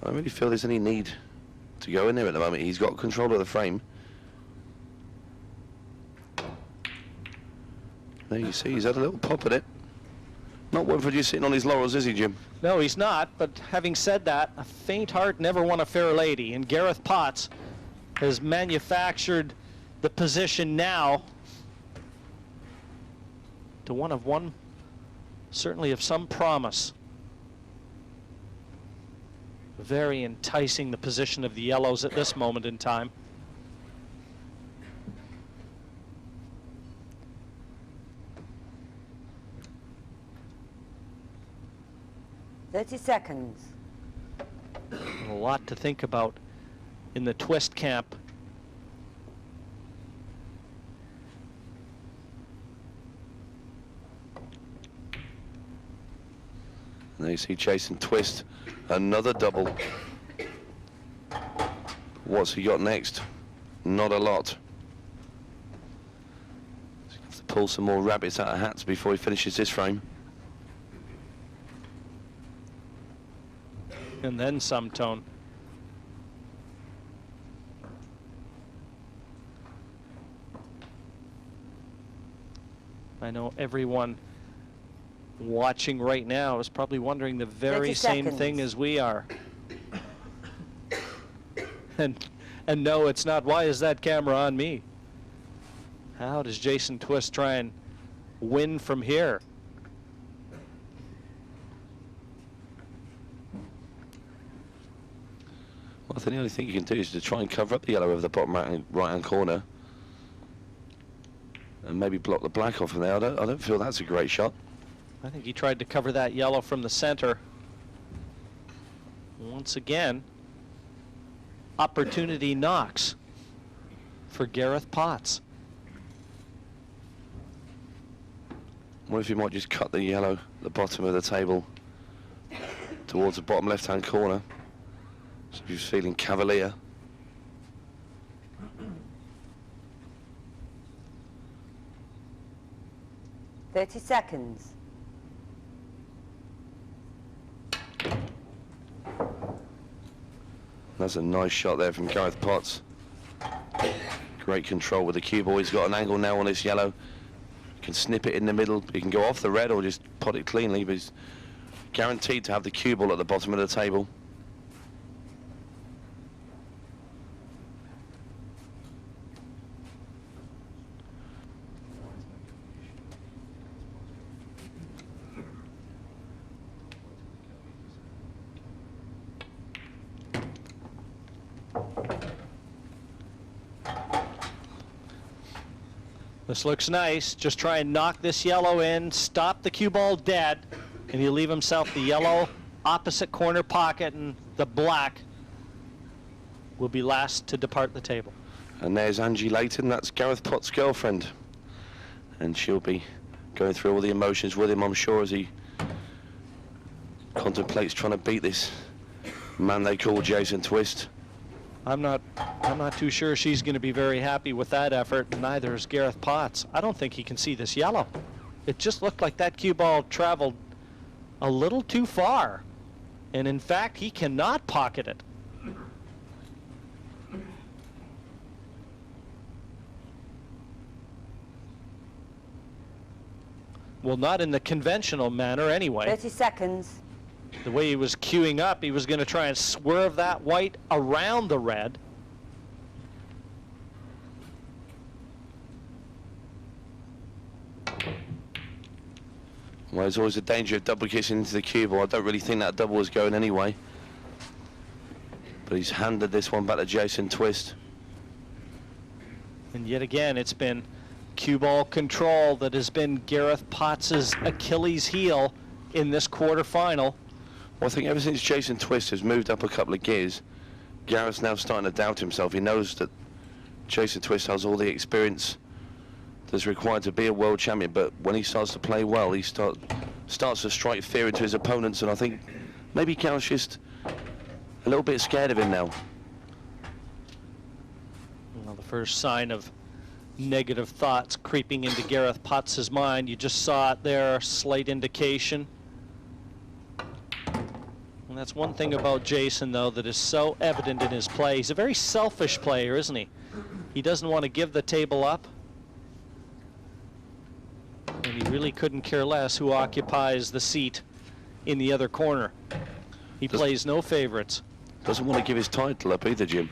I don't really feel there's any need to go in there at the moment. He's got control of the frame. There you see, he's had a little pop at it. Not one for just sitting on his laurels, is he, Jim? No, he's not, but having said that, a faint heart never won a fair lady, and Gareth Potts has manufactured the position now to one certainly of some promise. Very enticing, the position of the yellows at this moment in time. "30 seconds. A lot to think about in the twist camp. And there you see Jason twist another double. What's he got next? Not a lot. He's going to have to pull some more rabbits out of hats before he finishes this frame. And then some, Tone. I know everyone watching right now is probably wondering the very same thing as we are. And no, it's not. Why is that camera on me? How does Jason Twist try and win from here? Well, I think the only thing you can do is to try and cover up the yellow over the bottom right-hand corner, and maybe block the black off from there. I don't feel that's a great shot. I think he tried to cover that yellow from the center. Once again, opportunity knocks for Gareth Potts. What if you might just cut the yellow, the bottom of the table, towards the bottom left-hand corner? So if he's feeling cavalier. "30 seconds. That's a nice shot there from Gareth Potts. Great control with the cue ball. He's got an angle now on this yellow. Can snip it in the middle. He can go off the red or just pot it cleanly, but he's guaranteed to have the cue ball at the bottom of the table. This looks nice. Just try and knock this yellow in, stop the cue ball dead, and you leave himself the yellow opposite corner pocket, and the black will be last to depart the table. And there's Angie Layton. That's Gareth Potts' girlfriend. And she'll be going through all the emotions with him, I'm sure, as he contemplates trying to beat this man they call Jason Twist. I'm not too sure she's going to be very happy with that effort. Neither is Gareth Potts. I don't think he can see this yellow. It just looked like that cue ball traveled a little too far. And in fact, he cannot pocket it. Well, not in the conventional manner anyway. 30 seconds. The way he was queuing up, he was going to try and swerve that white around the red. Well, there's always a danger of double kissing into the cue ball. I don't really think that double was going anyway. But he's handed this one back to Jason Twist. And yet again, it's been cue ball control that has been Gareth Potts' Achilles heel in this quarterfinal. Well, I think ever since Jason Twist has moved up a couple of gears, Gareth's now starting to doubt himself. He knows that Jason Twist has all the experience that's required to be a world champion, but when he starts to play well, he starts to strike fear into his opponents, and I think maybe Gareth's just a little bit scared of him now. Well, the first sign of negative thoughts creeping into Gareth Potts' mind. You just saw it there, slight indication. And that's one thing about Jason, though, that is so evident in his play. He's a very selfish player, isn't he? He doesn't want to give the table up. And he really couldn't care less who occupies the seat in the other corner. He plays no favorites. Doesn't want to give his title up either, Jim.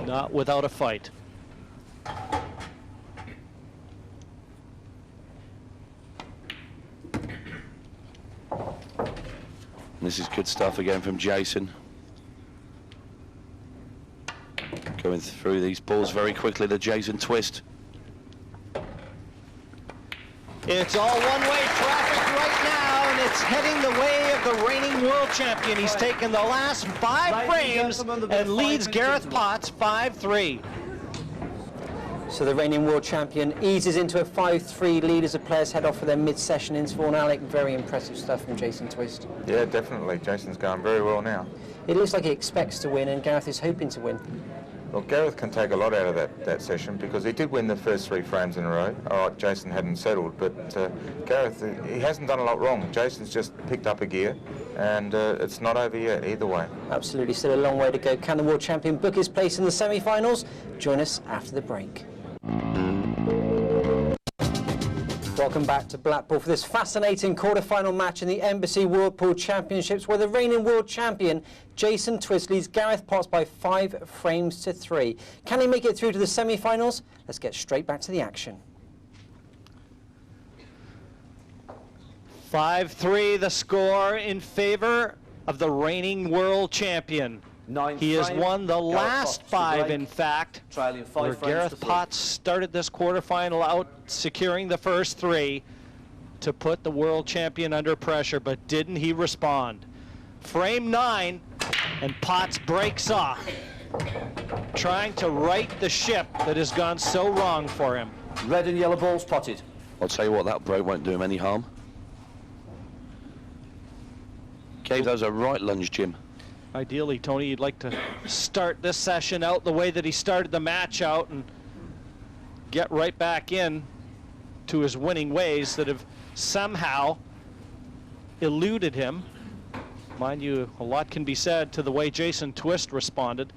Not without a fight. This is good stuff again from Jason. Going through these balls very quickly to Jason Twist. It's all one-way traffic right now, and it's heading the way of the reigning world champion. He's taken the last 5 frames and leads Gareth Potts 5-3. So the reigning world champion eases into a 5-3 lead as the players head off for their mid-session interval. And Alec, very impressive stuff from Jason Twist. Yeah, definitely. Jason's going very well now. It looks like he expects to win, and Gareth is hoping to win. Well, Gareth can take a lot out of that session because he did win the first 3 frames in a row. All right, Jason hadn't settled, but Gareth, he hasn't done a lot wrong. Jason's just picked up a gear, and it's not over yet either way. Absolutely, still a long way to go. Can the world champion book his place in the semi-finals? Join us after the break. Welcome back to Blackpool for this fascinating quarter-final match in the Embassy World Pool Championships, where the reigning world champion Jason Twist leads Gareth Potts by 5 frames to 3. Can he make it through to the semi-finals? Let's get straight back to the action. 5-3 the score in favor of the reigning world champion. He has won the last 5, in fact, where Gareth Potts started this quarterfinal out securing the first 3 to put the world champion under pressure, but didn't he respond? Frame 9, and Potts breaks off, trying to right the ship that has gone so wrong for him. Red and yellow balls potted. I'll tell you what, that break won't do him any harm. Gave those a right lunge, Jim. Ideally, Tony, you'd like to start this session out the way that he started the match out and get right back in to his winning ways that have somehow eluded him. Mind you, a lot can be said to the way Jason Twist responded.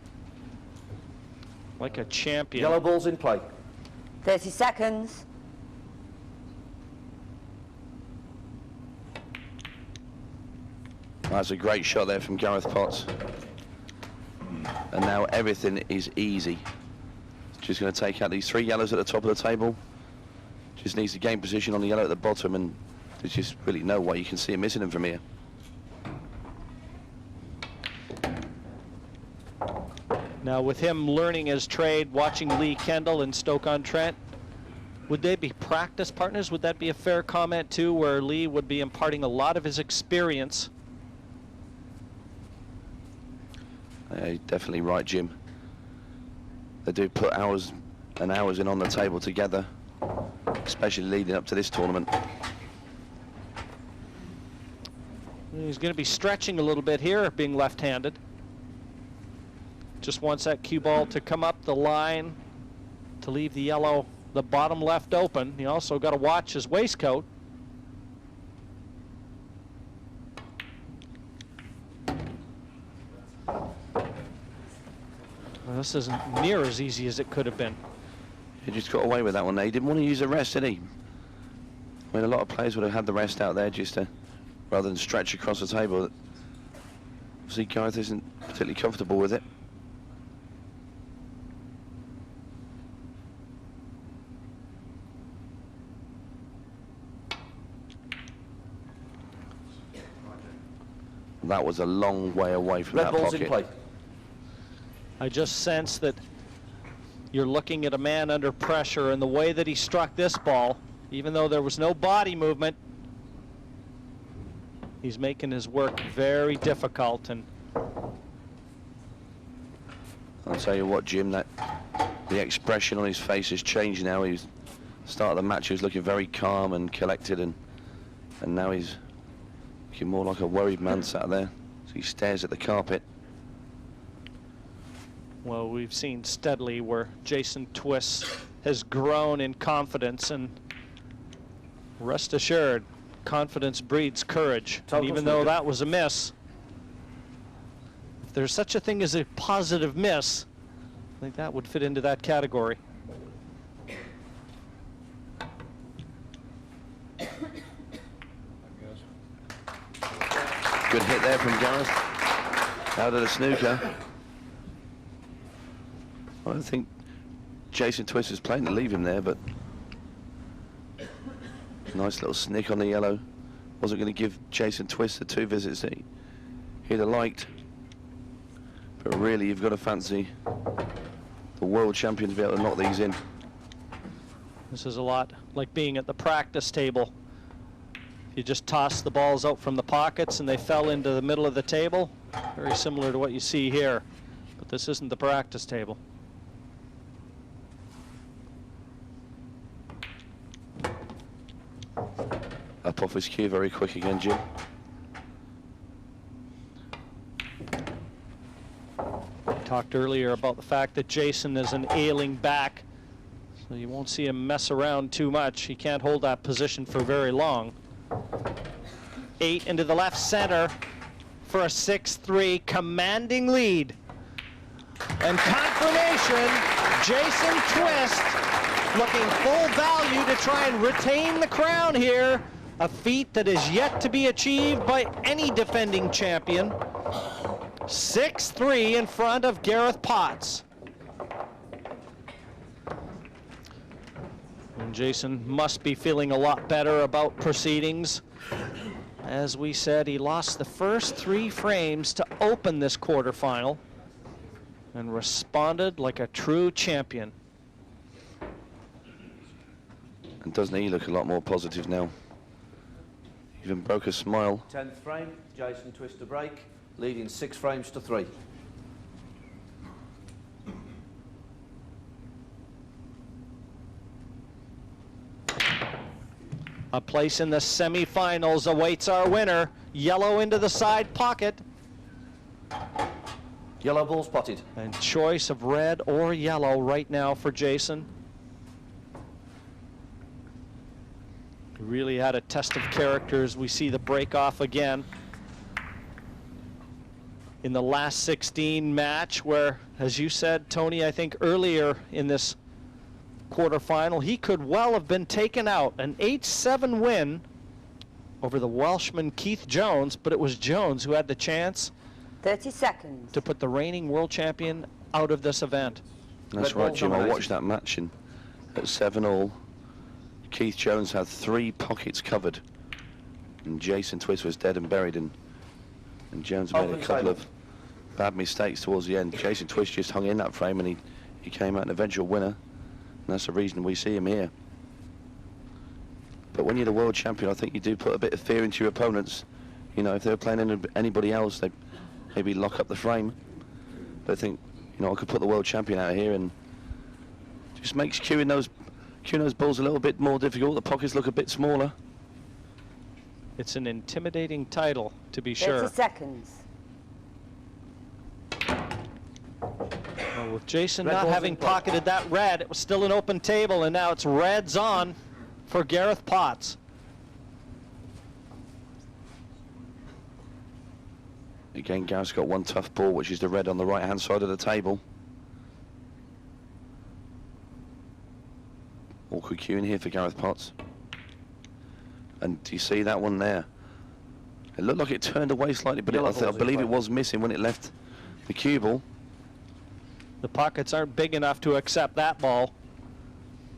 Like a champion. Yellow balls in play. 30 seconds. That's a great shot there from Gareth Potts. And now everything is easy. Just going to take out these 3 yellows at the top of the table. Just needs to gain position on the yellow at the bottom, and there's just really no way you can see him missing him from here. Now, with him learning his trade, watching Lee Kendall and Stoke-on-Trent, would they be practice partners? Would that be a fair comment, too, where Lee would be imparting a lot of his experience? Definitely right, Jim. They do put hours and hours in on the table together, especially leading up to this tournament. He's going to be stretching a little bit here, being left-handed. Just wants that cue ball to come up the line to leave the yellow, the bottom left open. He also got to watch his waistcoat. Well, this isn't near as easy as it could have been. He just got away with that one there. He didn't want to use the rest, did he? I mean, a lot of players would have had the rest out there just to, rather than stretch across the table. See, Gareth isn't particularly comfortable with it. That was a long way away from Red that ball's pocket. in play. I just sense that you're looking at a man under pressure, and the way that he struck this ball, even though there was no body movement, he's making his work very difficult. And I'll tell you what, Jim, that the expression on his face has changed now. He's start of the match, he was looking very calm and collected, and now he's looking more like a worried man sat there. So he stares at the carpet. well, we've seen steadily where Jason Twist has grown in confidence, and rest assured, confidence breeds courage. And even though that was a miss, if there's such a thing as a positive miss, I think that would fit into that category. Good hit there from Gareth. Out of the snooker. I don't think Jason Twist was playing to leave him there, but nice little snick on the yellow. Wasn't going to give Jason Twist the 2 visits that he'd have liked. But really, you've got to fancy the world champion to be able to knock these in. This is a lot like being at the practice table. You just toss the balls out from the pockets and they fell into the middle of the table. Very similar to what you see here, but this isn't the practice table. Up off his cue very quick again, Jim. I talked earlier about the fact that Jason is an ailing back, so you won't see him mess around too much. He can't hold that position for very long. 8 into the left center for a 6-3 commanding lead. And confirmation, Jason Twist looking full value to try and retain the crown here. A feat that is yet to be achieved by any defending champion. 6-3 in front of Gareth Potts. And Jason must be feeling a lot better about proceedings. As we said, he lost the first 3 frames to open this quarterfinal and responded like a true champion. And doesn't he look a lot more positive now? Even broke a smile. 10th frame, Jason Twist to break, leading 6 frames to 3. A place in the semifinals awaits our winner. Yellow into the side pocket. Yellow ball spotted. And choice of red or yellow right now for Jason. He really had a test of characters. We see the break off again in the last 16 match where, as you said, Tony, I think earlier in this quarterfinal, he could well have been taken out. An 8-7 win over the Welshman Keith Jones, but it was Jones who had the chance 30 seconds. to put the reigning world champion out of this event. That's right, Jim. I watched that match and at 7-all. Keith Jones had 3 pockets covered, and Jason Twist was dead and buried, and Jones made a couple of bad mistakes towards the end. Jason Twist just hung in that frame, and he came out an eventual winner, and that's the reason we see him here. But when you're the world champion, I think you do put a bit of fear into your opponents. You know, if they were playing anybody else, they'd maybe lock up the frame. But I think, you know, I could put the world champion out here, and just makes queuing those balls a little bit more difficult. The pockets look a bit smaller. It's an intimidating title, to be 30 sure. seconds. Well, with Jason Red not ball's having in play. pocketed that red, it was still an open table, and now it's reds on for Gareth Potts. Again, Gareth's got one tough ball, which is the red on the right-hand side of the table. Awkward cue in here for Gareth Potts. And do you see that one there? It looked like it turned away slightly, but I believe it was missing when it left the cue ball. The pockets aren't big enough to accept that ball.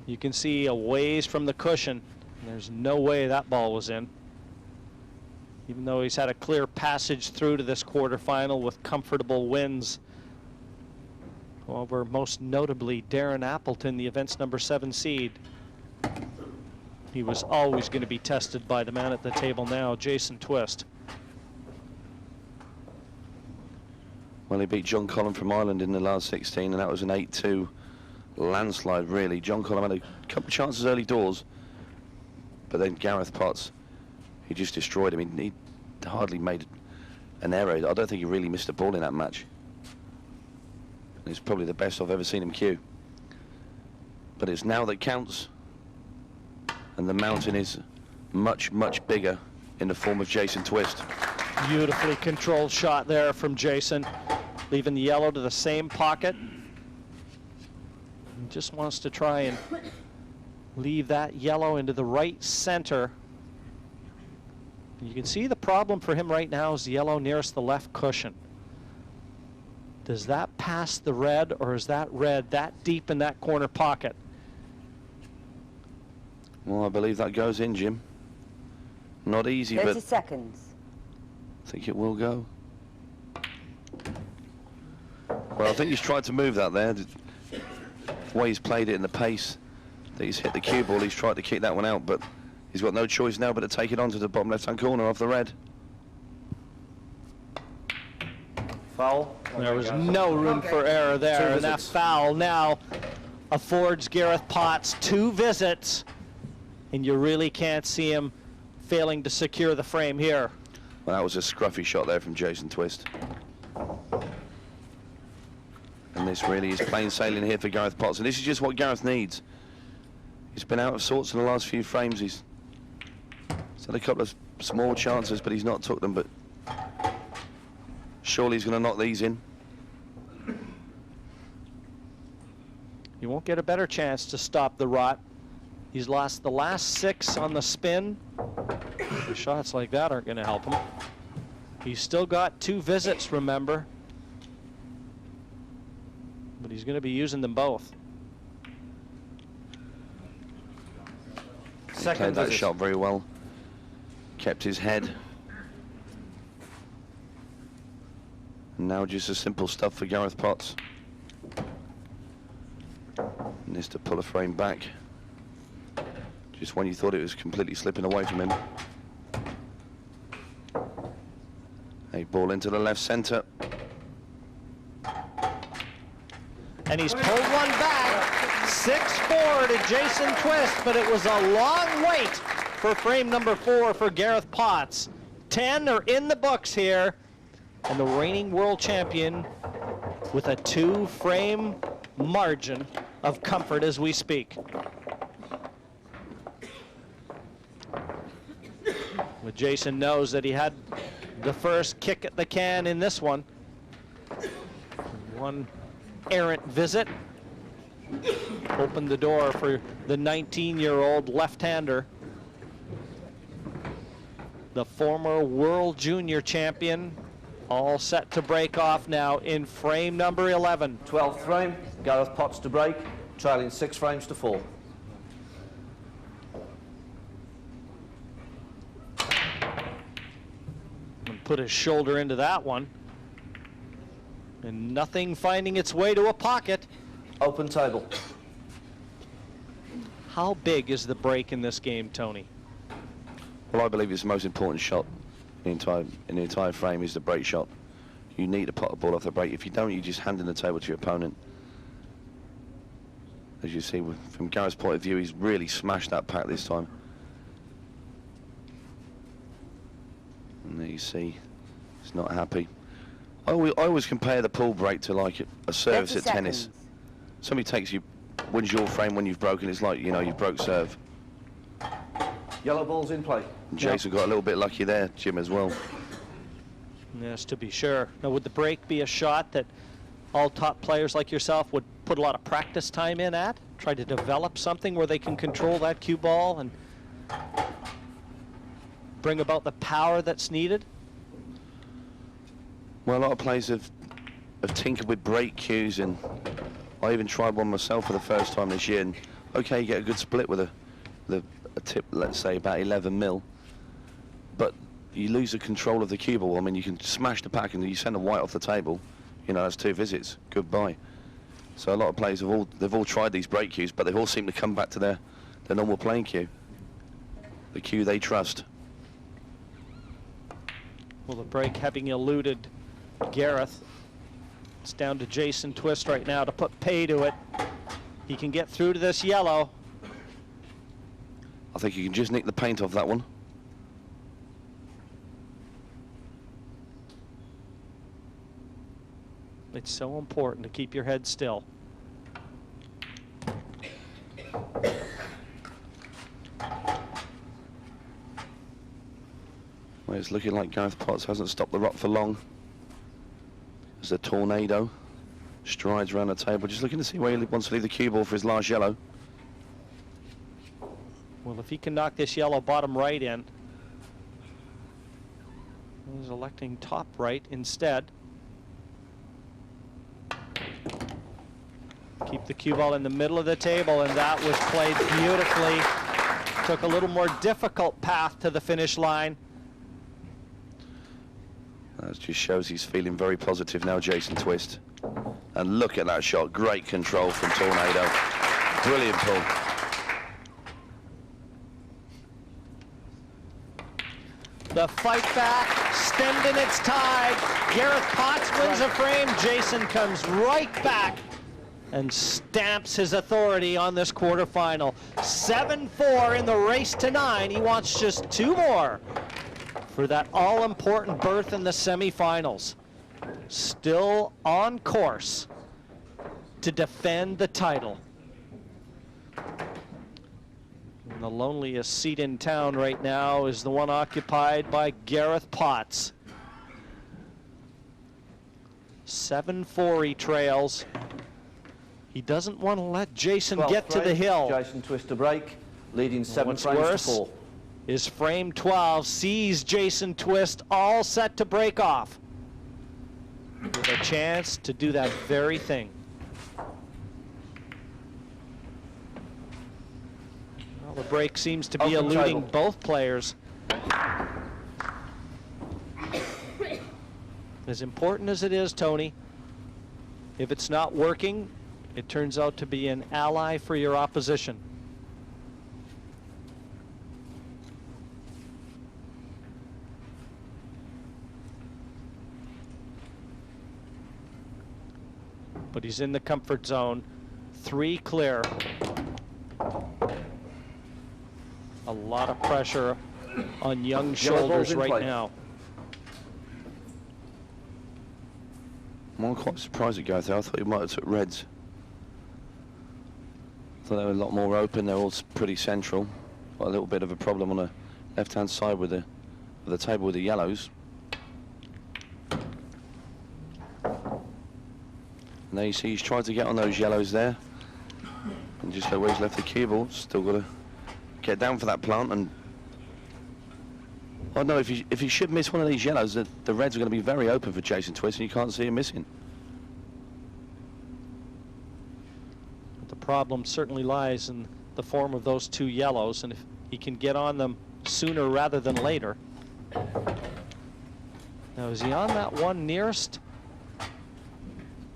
You can see a ways from the cushion. There's no way that ball was in. even though he's had a clear passage through to this quarterfinal with comfortable wins over most notably Darren Appleton, the event's #7 seed. He was always going to be tested by the man at the table now, Jason Twist. Well, he beat John Collum from Ireland in the last 16, and that was an 8-2 landslide, really. John Collum had a couple of chances early doors, but then Gareth Potts, he just destroyed him. He hardly made an error. I don't think he really missed a ball in that match. It's probably the best I've ever seen him cue. But it's now that counts, and the mountain is much, much bigger in the form of Jason Twist. Beautifully controlled shot there from Jason, leaving the yellow to the same pocket. He just wants to try and leave that yellow into the right center. You can see the problem for him right now is the yellow nearest the left cushion. Does that pass the red, or is that red that deep in that corner pocket? Well, I believe that goes in, Jim. Not easy, 30 but seconds. I think it will go. Well, I think he's tried to move that there. The way he's played it in the pace that he's hit the cue ball, he's tried to kick that one out, but he's got no choice now but to take it onto the bottom left-hand corner off the red. Foul. There was no room for error there, and that foul now affords Gareth Potts 2 visits, and you really can't see him failing to secure the frame here. Well, that was a scruffy shot there from Jason Twist. And this really is plain sailing here for Gareth Potts, and this is just what Gareth needs. He's been out of sorts in the last few frames. He's had a couple of small chances, but he's not took them, but surely he's going to knock these in. You won't get a better chance to stop the rot. He's lost the last 6 on the spin. Shots like that aren't going to help him. He's still got 2 visits, remember. But he's going to be using them both. Played that shot very well. Kept his head. And now just the simple stuff for Gareth Potts. Needs to pull a frame back. Just when you thought it was completely slipping away from him. A ball into the left centre. And he's pulled one back. 6-4 to Jason Twist, but it was a long wait for frame #4 for Gareth Potts. 10 are in the books here, and the reigning world champion with a 2-frame margin of comfort as we speak. But Jason knows that he had the first kick at the can in this one. One errant visit opened the door for the 19-year-old left-hander. The former world junior champion, all set to break off now in frame number 11. 12th frame, Gareth Potts to break, trailing 6 frames to 4. And put his shoulder into that one. And nothing finding its way to a pocket. Open table. How big is the break in this game, Tony? Well, I believe it's the most important shot in the entire frame is the break shot. You need to pot the ball off the break. If you don't, you just hand in the table to your opponent. As you see, from Gareth's point of view, he's really smashed that pack this time. And there you see, he's not happy. I always compare the pull break to like a service at tennis. Somebody takes you, wins your frame when you've broken. It's like, you know, you've broke serve. Yellow ball's in play. And Jason got a little bit lucky there, Jim, as well. Yes, to be sure. Now, would the break be a shot that all top players like yourself would put a lot of practice time in at? Try to develop something where they can control that cue ball and bring about the power that's needed? Well, a lot of players have tinkered with break cues, and I even tried one myself for the first time this year. And okay, you get a good split with a tip, let's say about 11 mil, but you lose the control of the cue ball. I mean, you can smash the pack and you send a white off the table. You know, that's 2 visits. Goodbye. So a lot of players they've all tried these break cues, but they've all seemed to come back to their normal playing cue, the cue they trust. Well, the break having eluded Gareth. It's down to Jason Twist right now to put pay to it. He can get through to this yellow. I think you can just nick the paint off that one. It's so important to keep your head still. Well, it's looking like Gareth Potts hasn't stopped the rock for long. There's a tornado. Strides around the table, just looking to see where he wants to leave the cue ball for his last yellow. Well, if he can knock this yellow bottom right in. He's electing top right instead. Keep the cue ball in the middle of the table, and that was played beautifully. Took a little more difficult path to the finish line. That just shows he's feeling very positive now, Jason Twist. And look at that shot, great control from Tornado. Brilliant pull. The fight back, stemmed in its tide. Gareth Potts wins a frame. Jason comes right back and stamps his authority on this quarterfinal. 7-4 in the race to 9. He wants just 2 more for that all-important berth in the semifinals. Still on course to defend the title. And the loneliest seat in town right now is the one occupied by Gareth Potts. 7-4 he trails. He doesn't want to let Jason get to the hill. Jason Twist to break, leading 7 What's frames worse to 4. is frame 12 sees Jason Twist all set to break off, with a chance to do that very thing. Well, the break seems to be Open eluding table. both players. As important as it is, Tony, if it's not working, it turns out to be an ally for your opposition. But he's in the comfort zone. 3 clear. A lot of pressure on young shoulders right now. I'm quite surprised at Gareth. I thought he might have took reds. I thought they were a lot more open. They're all pretty central. Got a little bit of a problem on the left-hand side with the table with the yellows. And there you see he's tried to get on those yellows there. And just where he's left the cue ball, still got to get down for that plant. And I don't know, if he should miss one of these yellows, the reds are going to be very open for Jason Twist, and you can't see him missing. But the problem certainly lies in the form of those 2 yellows, and if he can get on them sooner rather than later. Now, is he on that one nearest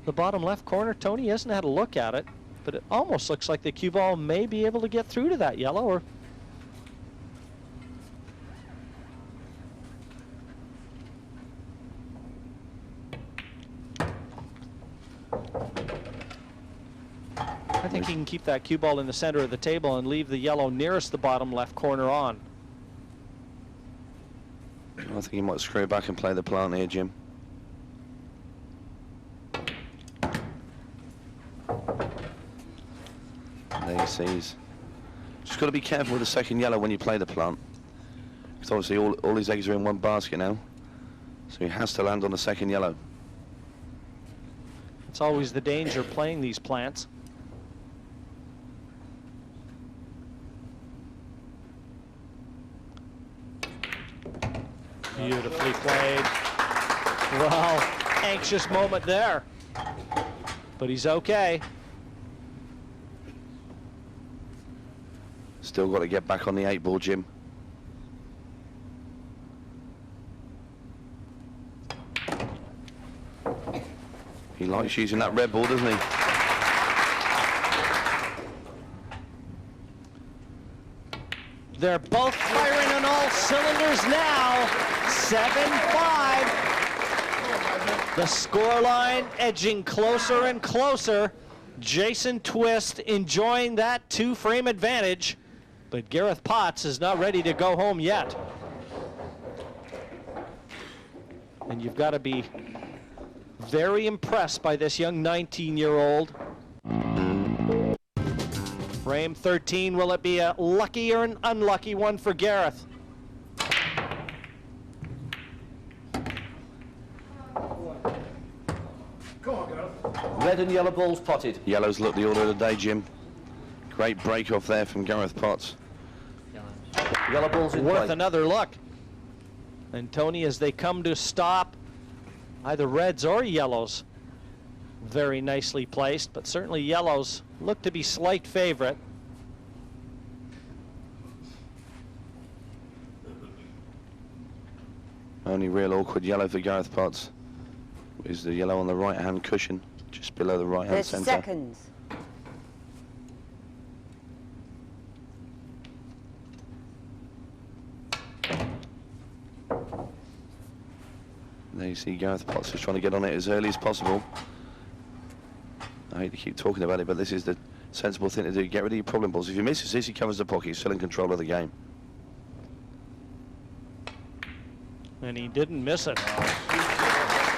the bottom left corner? Tony hasn't had a look at it, but it almost looks like the cue ball may be able to get through to that yellow. Or I think he can keep that cue ball in the center of the table and leave the yellow nearest the bottom left corner on. I think he might screw back and play the plant here, Jim. There you see, he's just got to be careful with the second yellow when you play the plant, because obviously all his eggs are in one basket now, so he has to land on the second yellow. It's always the danger playing these plants. Beautifully played. Well, anxious moment there, but he's okay. Still got to get back on the 8 ball, Jim. likes using that red ball, doesn't he? They're both firing on all cylinders now. 7-5. The scoreline edging closer and closer. Jason Twist enjoying that 2-frame advantage, but Gareth Potts is not ready to go home yet. And you've got to be very impressed by this young 19-year-old. Frame 13, will it be a lucky or an unlucky one for Gareth? Red and yellow balls potted. Yellows look the order of the day, Jim. Great break off there from Gareth Potts. Yellow balls in Worth play. another look. And Tony, as they come to stop, either reds or yellows, very nicely placed, but certainly yellows look to be slight favorite. Only real awkward yellow for Gareth Potts is the yellow on the right-hand cushion, just below the right-hand 30 centre. seconds. There you see Gareth Potts is trying to get on it as early as possible. I hate to keep talking about it, but this is the sensible thing to do. Get rid of your problem balls. If you miss this, he covers the pocket. He's still in control of the game. And he didn't miss it.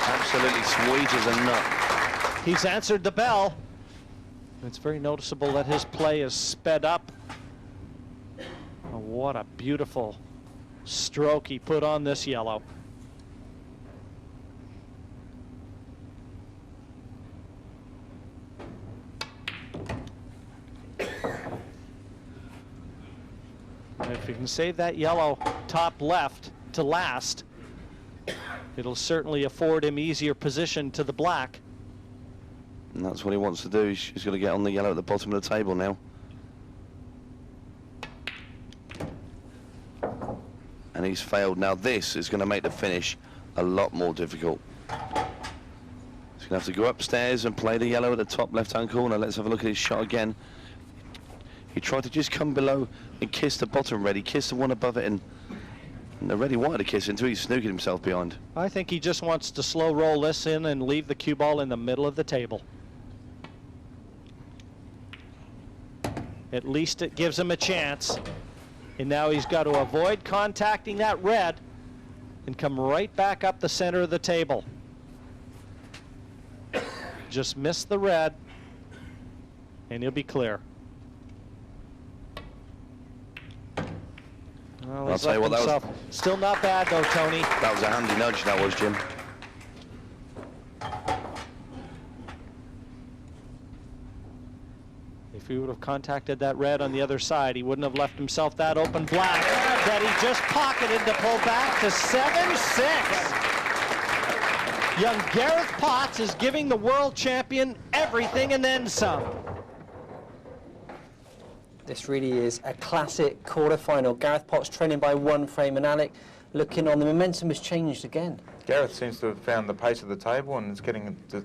Absolutely sweet as a nut. He's answered the bell. It's very noticeable that his play is sped up. Oh, what a beautiful stroke he put on this yellow. And if you can save that yellow top left to last, it'll certainly afford him easier position to the black. And that's what he wants to do. He's going to get on the yellow at the bottom of the table now. And he's failed. Now this is going to make the finish a lot more difficult. He's going to have to go upstairs and play the yellow at the top left-hand corner. Let's have a look at his shot again. He tried to just come below and kiss the bottom red. He kissed the one above it, and the red he wanted to kiss until he snooked himself behind. I think he just wants to slow roll this in and leave the cue ball in the middle of the table. At least it gives him a chance. And now he's got to avoid contacting that red and come right back up the center of the table. Just miss the red and he'll be clear. Well, I'll tell you what, that was... Still not bad though, Tony. That was a handy nudge, that was, Jim. If he would have contacted that red on the other side, he wouldn't have left himself that open black that he just pocketed to pull back to 7-6. Young Gareth Potts is giving the world champion everything and then some. This really is a classic quarter-final. Gareth Potts trailing by 1 frame, and Alec looking on. The momentum has changed again. Gareth seems to have found the pace of the table, and it's getting to,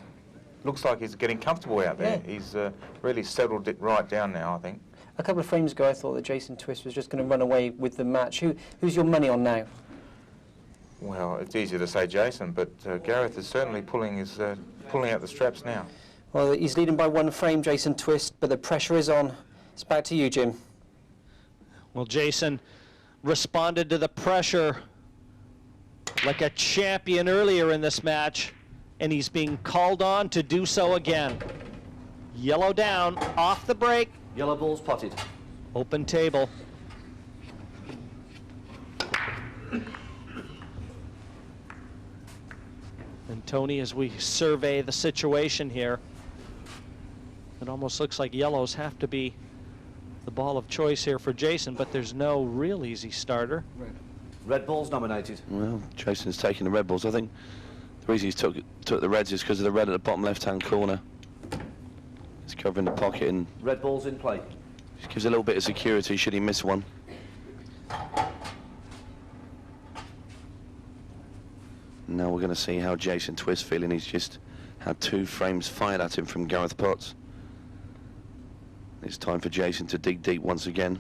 looks like he's getting comfortable out there. Yeah. He's really settled it right down now, I think. A couple of frames ago, I thought that Jason Twist was just going to run away with the match. Who's your money on now? Well, it's easy to say Jason, but Gareth is certainly pulling out the straps now. Well, he's leading by 1 frame, Jason Twist, but the pressure is on. It's back to you, Jim. Well, Jason responded to the pressure like a champion earlier in this match, and he's being called on to do so again. Yellow down, off the break. Yellow balls potted. Open table. And Tony, as we survey the situation here, it almost looks like yellows have to be the ball of choice here for Jason, but there's no real easy starter. Red balls nominated. Well, Jason's taking the red balls. I think the reason he's took the reds is because of the red at the bottom left-hand corner. He's covering the pocket and Red balls in play. just gives a little bit of security should he miss one. Now we're going to see how Jason Twist's feeling. He's just Had 2 frames fired at him from Gareth Potts. It's time for Jason to dig deep once again.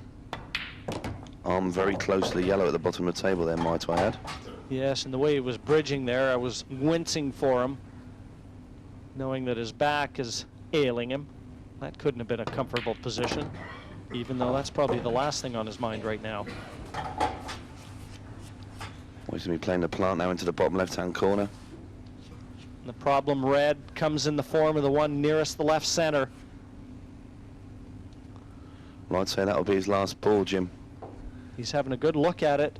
Arm very close to the yellow at the bottom of the table there, might I add. Yes, and the way he was bridging there, I was wincing for him, knowing that his back is ailing him. That couldn't have been a comfortable position, even though that's probably the last thing on his mind right now. Well, he's going to be playing the plant now into the bottom left-hand corner. And the problem red comes in the form of the one nearest the left center. Well, I'd say that'll be his last ball, Jim. He's having a good look at it.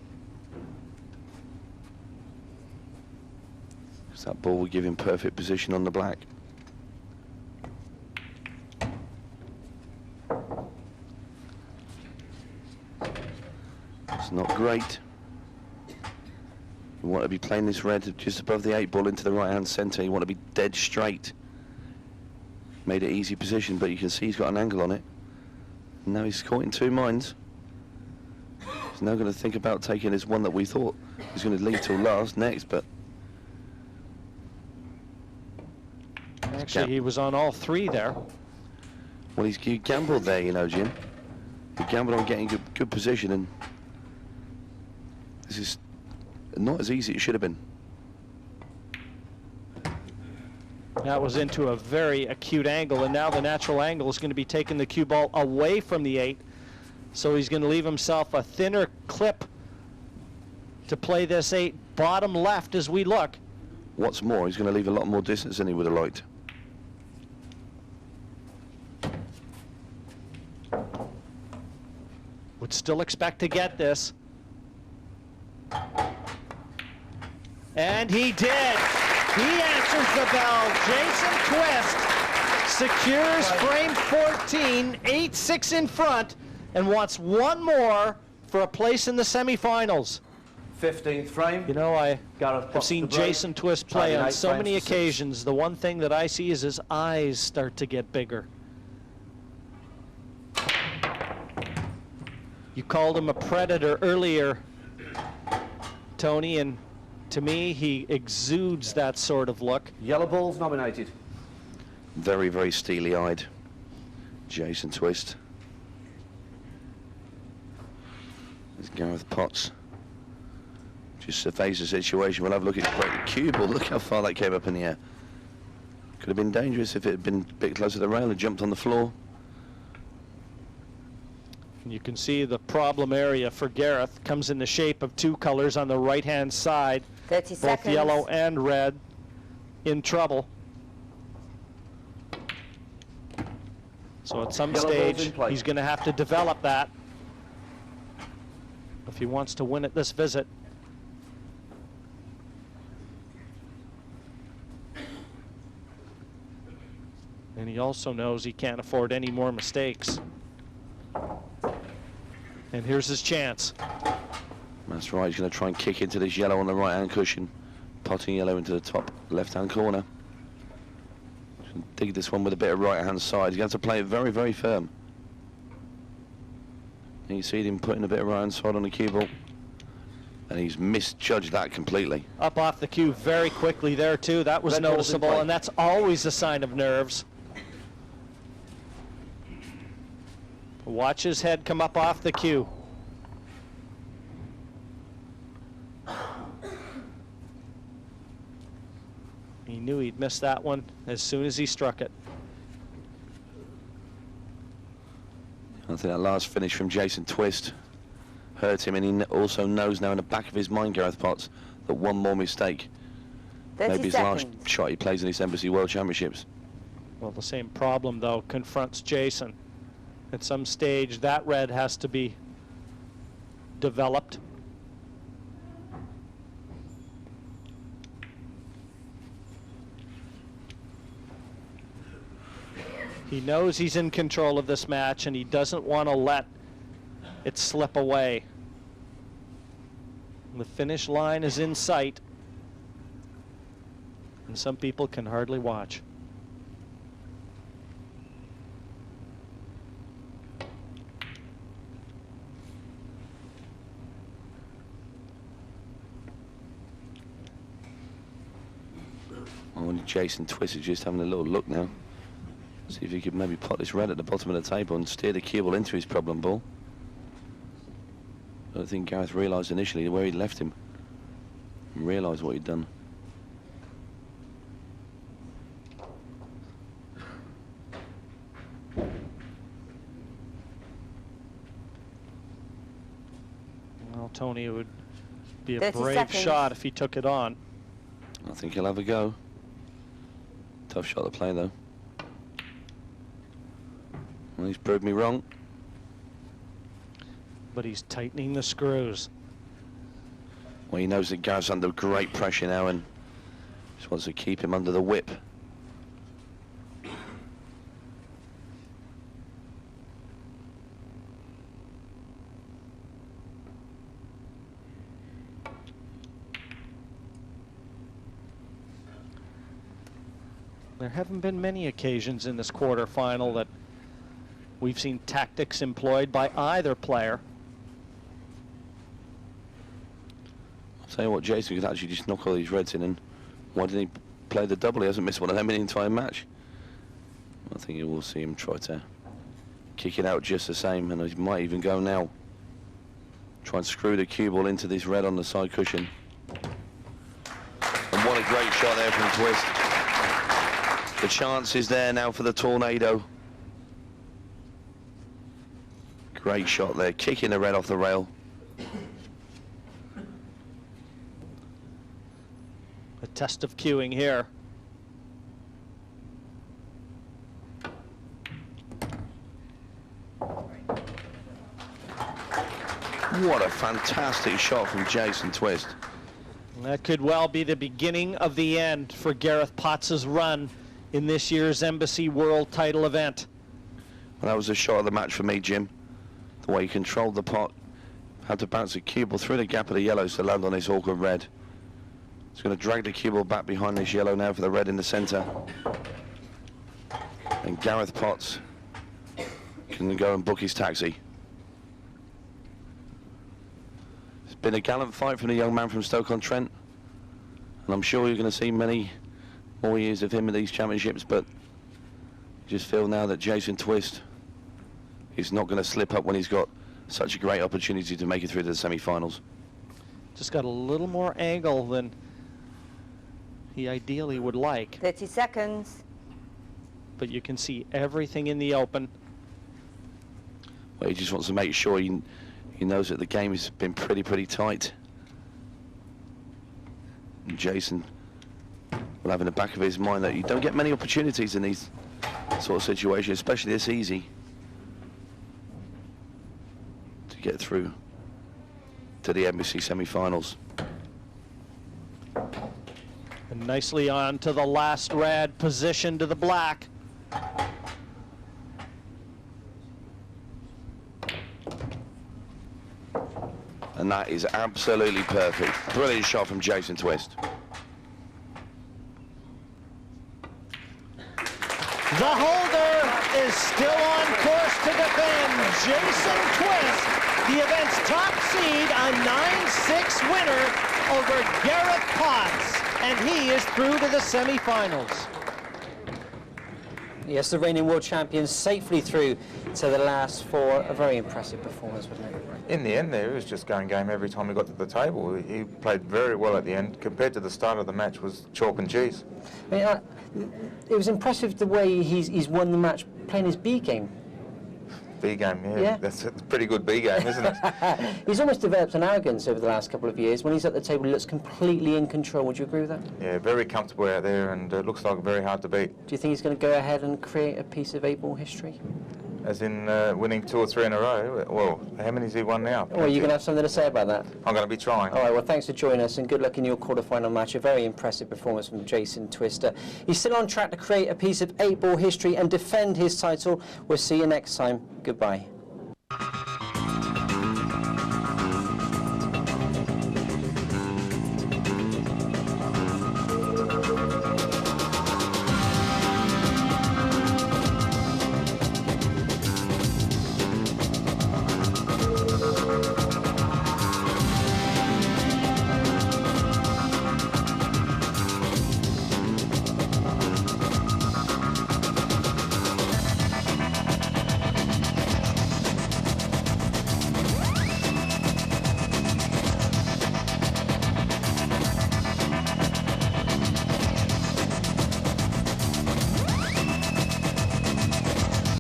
Because that ball will give him perfect position on the black. It's not great. You want to be playing this red just above the 8 ball into the right-hand centre. You want to be dead straight. Made it easy position, but you can see he's got an angle on it. And now he's caught in 2 minds. He's now going to think about taking this one that we thought he's going to leave till last next, but... Actually, he was on all 3 there. Well, he gambled there, you know, Jim. He gambled on getting good position, and this is not as easy as it should have been. That was into a very acute angle, and now the natural angle is going to be taking the cue ball away from the 8. So he's going to leave himself a thinner clip to play this 8 bottom left as we look. What's more, he's going to leave a lot more distance than he would have liked. Would still expect to get this. And he did. He answers the bell. Jason Twist secures frame 14, 8-6 in front, and wants one more for a place in the semifinals. 15th frame. You know, I Gareth have Potts seen to break. Jason Twist play on 28 so many frames to 6. occasions. The one thing that I see is his eyes start to get bigger. You called him a predator earlier, Tony, and to me, he exudes that sort of look. Yellow balls nominated. Very, very steely-eyed, Jason Twist. There's Gareth Potts. Just surveys the situation. We'll have a look at his break cue ball. Look how far that came up in the air. Could have been dangerous if it had been a bit closer to the rail and jumped on the floor. And you can see the problem area for Gareth comes in the shape of 2 colors on the right-hand side. 30 both seconds. yellow and red in trouble. So at some Yellow balls in stage, play. he's going to have to develop that if he wants to win at this visit. And he also knows he can't afford any more mistakes. And here's his chance. That's right, he's going to try and kick into this yellow on the right-hand cushion. Potting yellow into the top left-hand corner. Dig this one with a bit of right-hand side. He's going to have to play it very, very firm. And you see him putting a bit of right-hand side on the cue ball. And he's misjudged that completely. Up off the cue very quickly there, too. That was Red ball's in noticeable, play. and that's always a sign of nerves. Watch his head come up off the cue. He knew he'd miss that one as soon as he struck it. I think that last finish from Jason Twist hurt him, and he also knows now in the back of his mind, Gareth Potts, that one more mistake, 30 maybe his seconds. last shot he plays in this Embassy World Championships. Well, the same problem, though, confronts Jason. At some stage, that red has to be developed. He knows he's in control of this match, and he doesn't want to let it slip away. The finish line is in sight, and some people can hardly watch. Well, Only Jason Twist is just having a little look now. See if he could maybe pot this red at the bottom of the table and steer the cue ball into his problem ball. I don't think Gareth realised initially where he'd left him and realised what he'd done. Well, Tony, it would be a 30 brave seconds. shot if he took it on. I think he'll have a go. Tough shot to play, though. Well, he's proved me wrong. But he's tightening the screws. Well, he knows that Gareth's under great pressure now and just wants to keep him under the whip. There haven't been many occasions in this quarterfinal that we've seen tactics employed by either player. I'll tell you what, Jason could actually just knock all these reds in, and why didn't he play the double? He hasn't missed one of them in the entire match. I think you will see him try to kick it out just the same, and he might even go now. Try and screw the cue ball into this red on the side cushion. And what a great shot there from Twist. The chance is there now for the tornado. Great shot there, kicking the red off the rail. A test of cueing here. What a fantastic shot from Jason Twist. And that could well be the beginning of the end for Gareth Potts' run in this year's Embassy World Title event. Well, that was the shot of the match for me, Jim. The way he controlled the pot, had to bounce the cue ball through the gap of the yellows to land on this awkward red. He's going to drag the cue ball back behind this yellow now for the red in the centre. And Gareth Potts can go and book his taxi. It's been a gallant fight from the young man from Stoke-on-Trent, and I'm sure you're going to see many more years of him in these championships, but I just feel now that Jason Twist is not going to slip up when he's got such a great opportunity to make it through to the semi-finals. Just got a little more angle than he ideally would like. 30 seconds. But you can see everything in the open. Well, he just wants to make sure he knows that the game has been pretty tight. And Jason will have in the back of his mind that you don't get many opportunities in these sort of situations, especially this easy, to get through to the Embassy semi-finals. And nicely on to the last red, position to the black. And that is absolutely perfect. Brilliant shot from Jason Twist. The holder is still on course to defend. Jason Twist, the event's top seed, a 9-6 winner over Gareth Potts, and he is through to the semifinals. Yes, the reigning world champion safely through to the last four. A very impressive performance, wasn't it? In the end there, he was just going game every time he got to the table. He played very well at the end. Compared to the start of the match, was chalk and cheese. I mean, it was impressive the way he's won the match playing his B game. B game, yeah. Yeah. That's a pretty good B game, isn't it? He's almost developed an arrogance over the last couple of years. When he's at the table, he looks completely in control. Would you agree with that? Yeah, very comfortable out there, and looks like very hard to beat. Do you think he's going to go ahead and create a piece of 8-ball history? As in winning 2 or 3 in a row. Well, how many has he won now? Or are you going to have something to say about that? I'm going to be trying. All right, well, thanks for joining us, and good luck in your quarter-final match. A very impressive performance from Jason Twister. He's still on track to create a piece of 8-ball history and defend his title. We'll see you next time. Goodbye.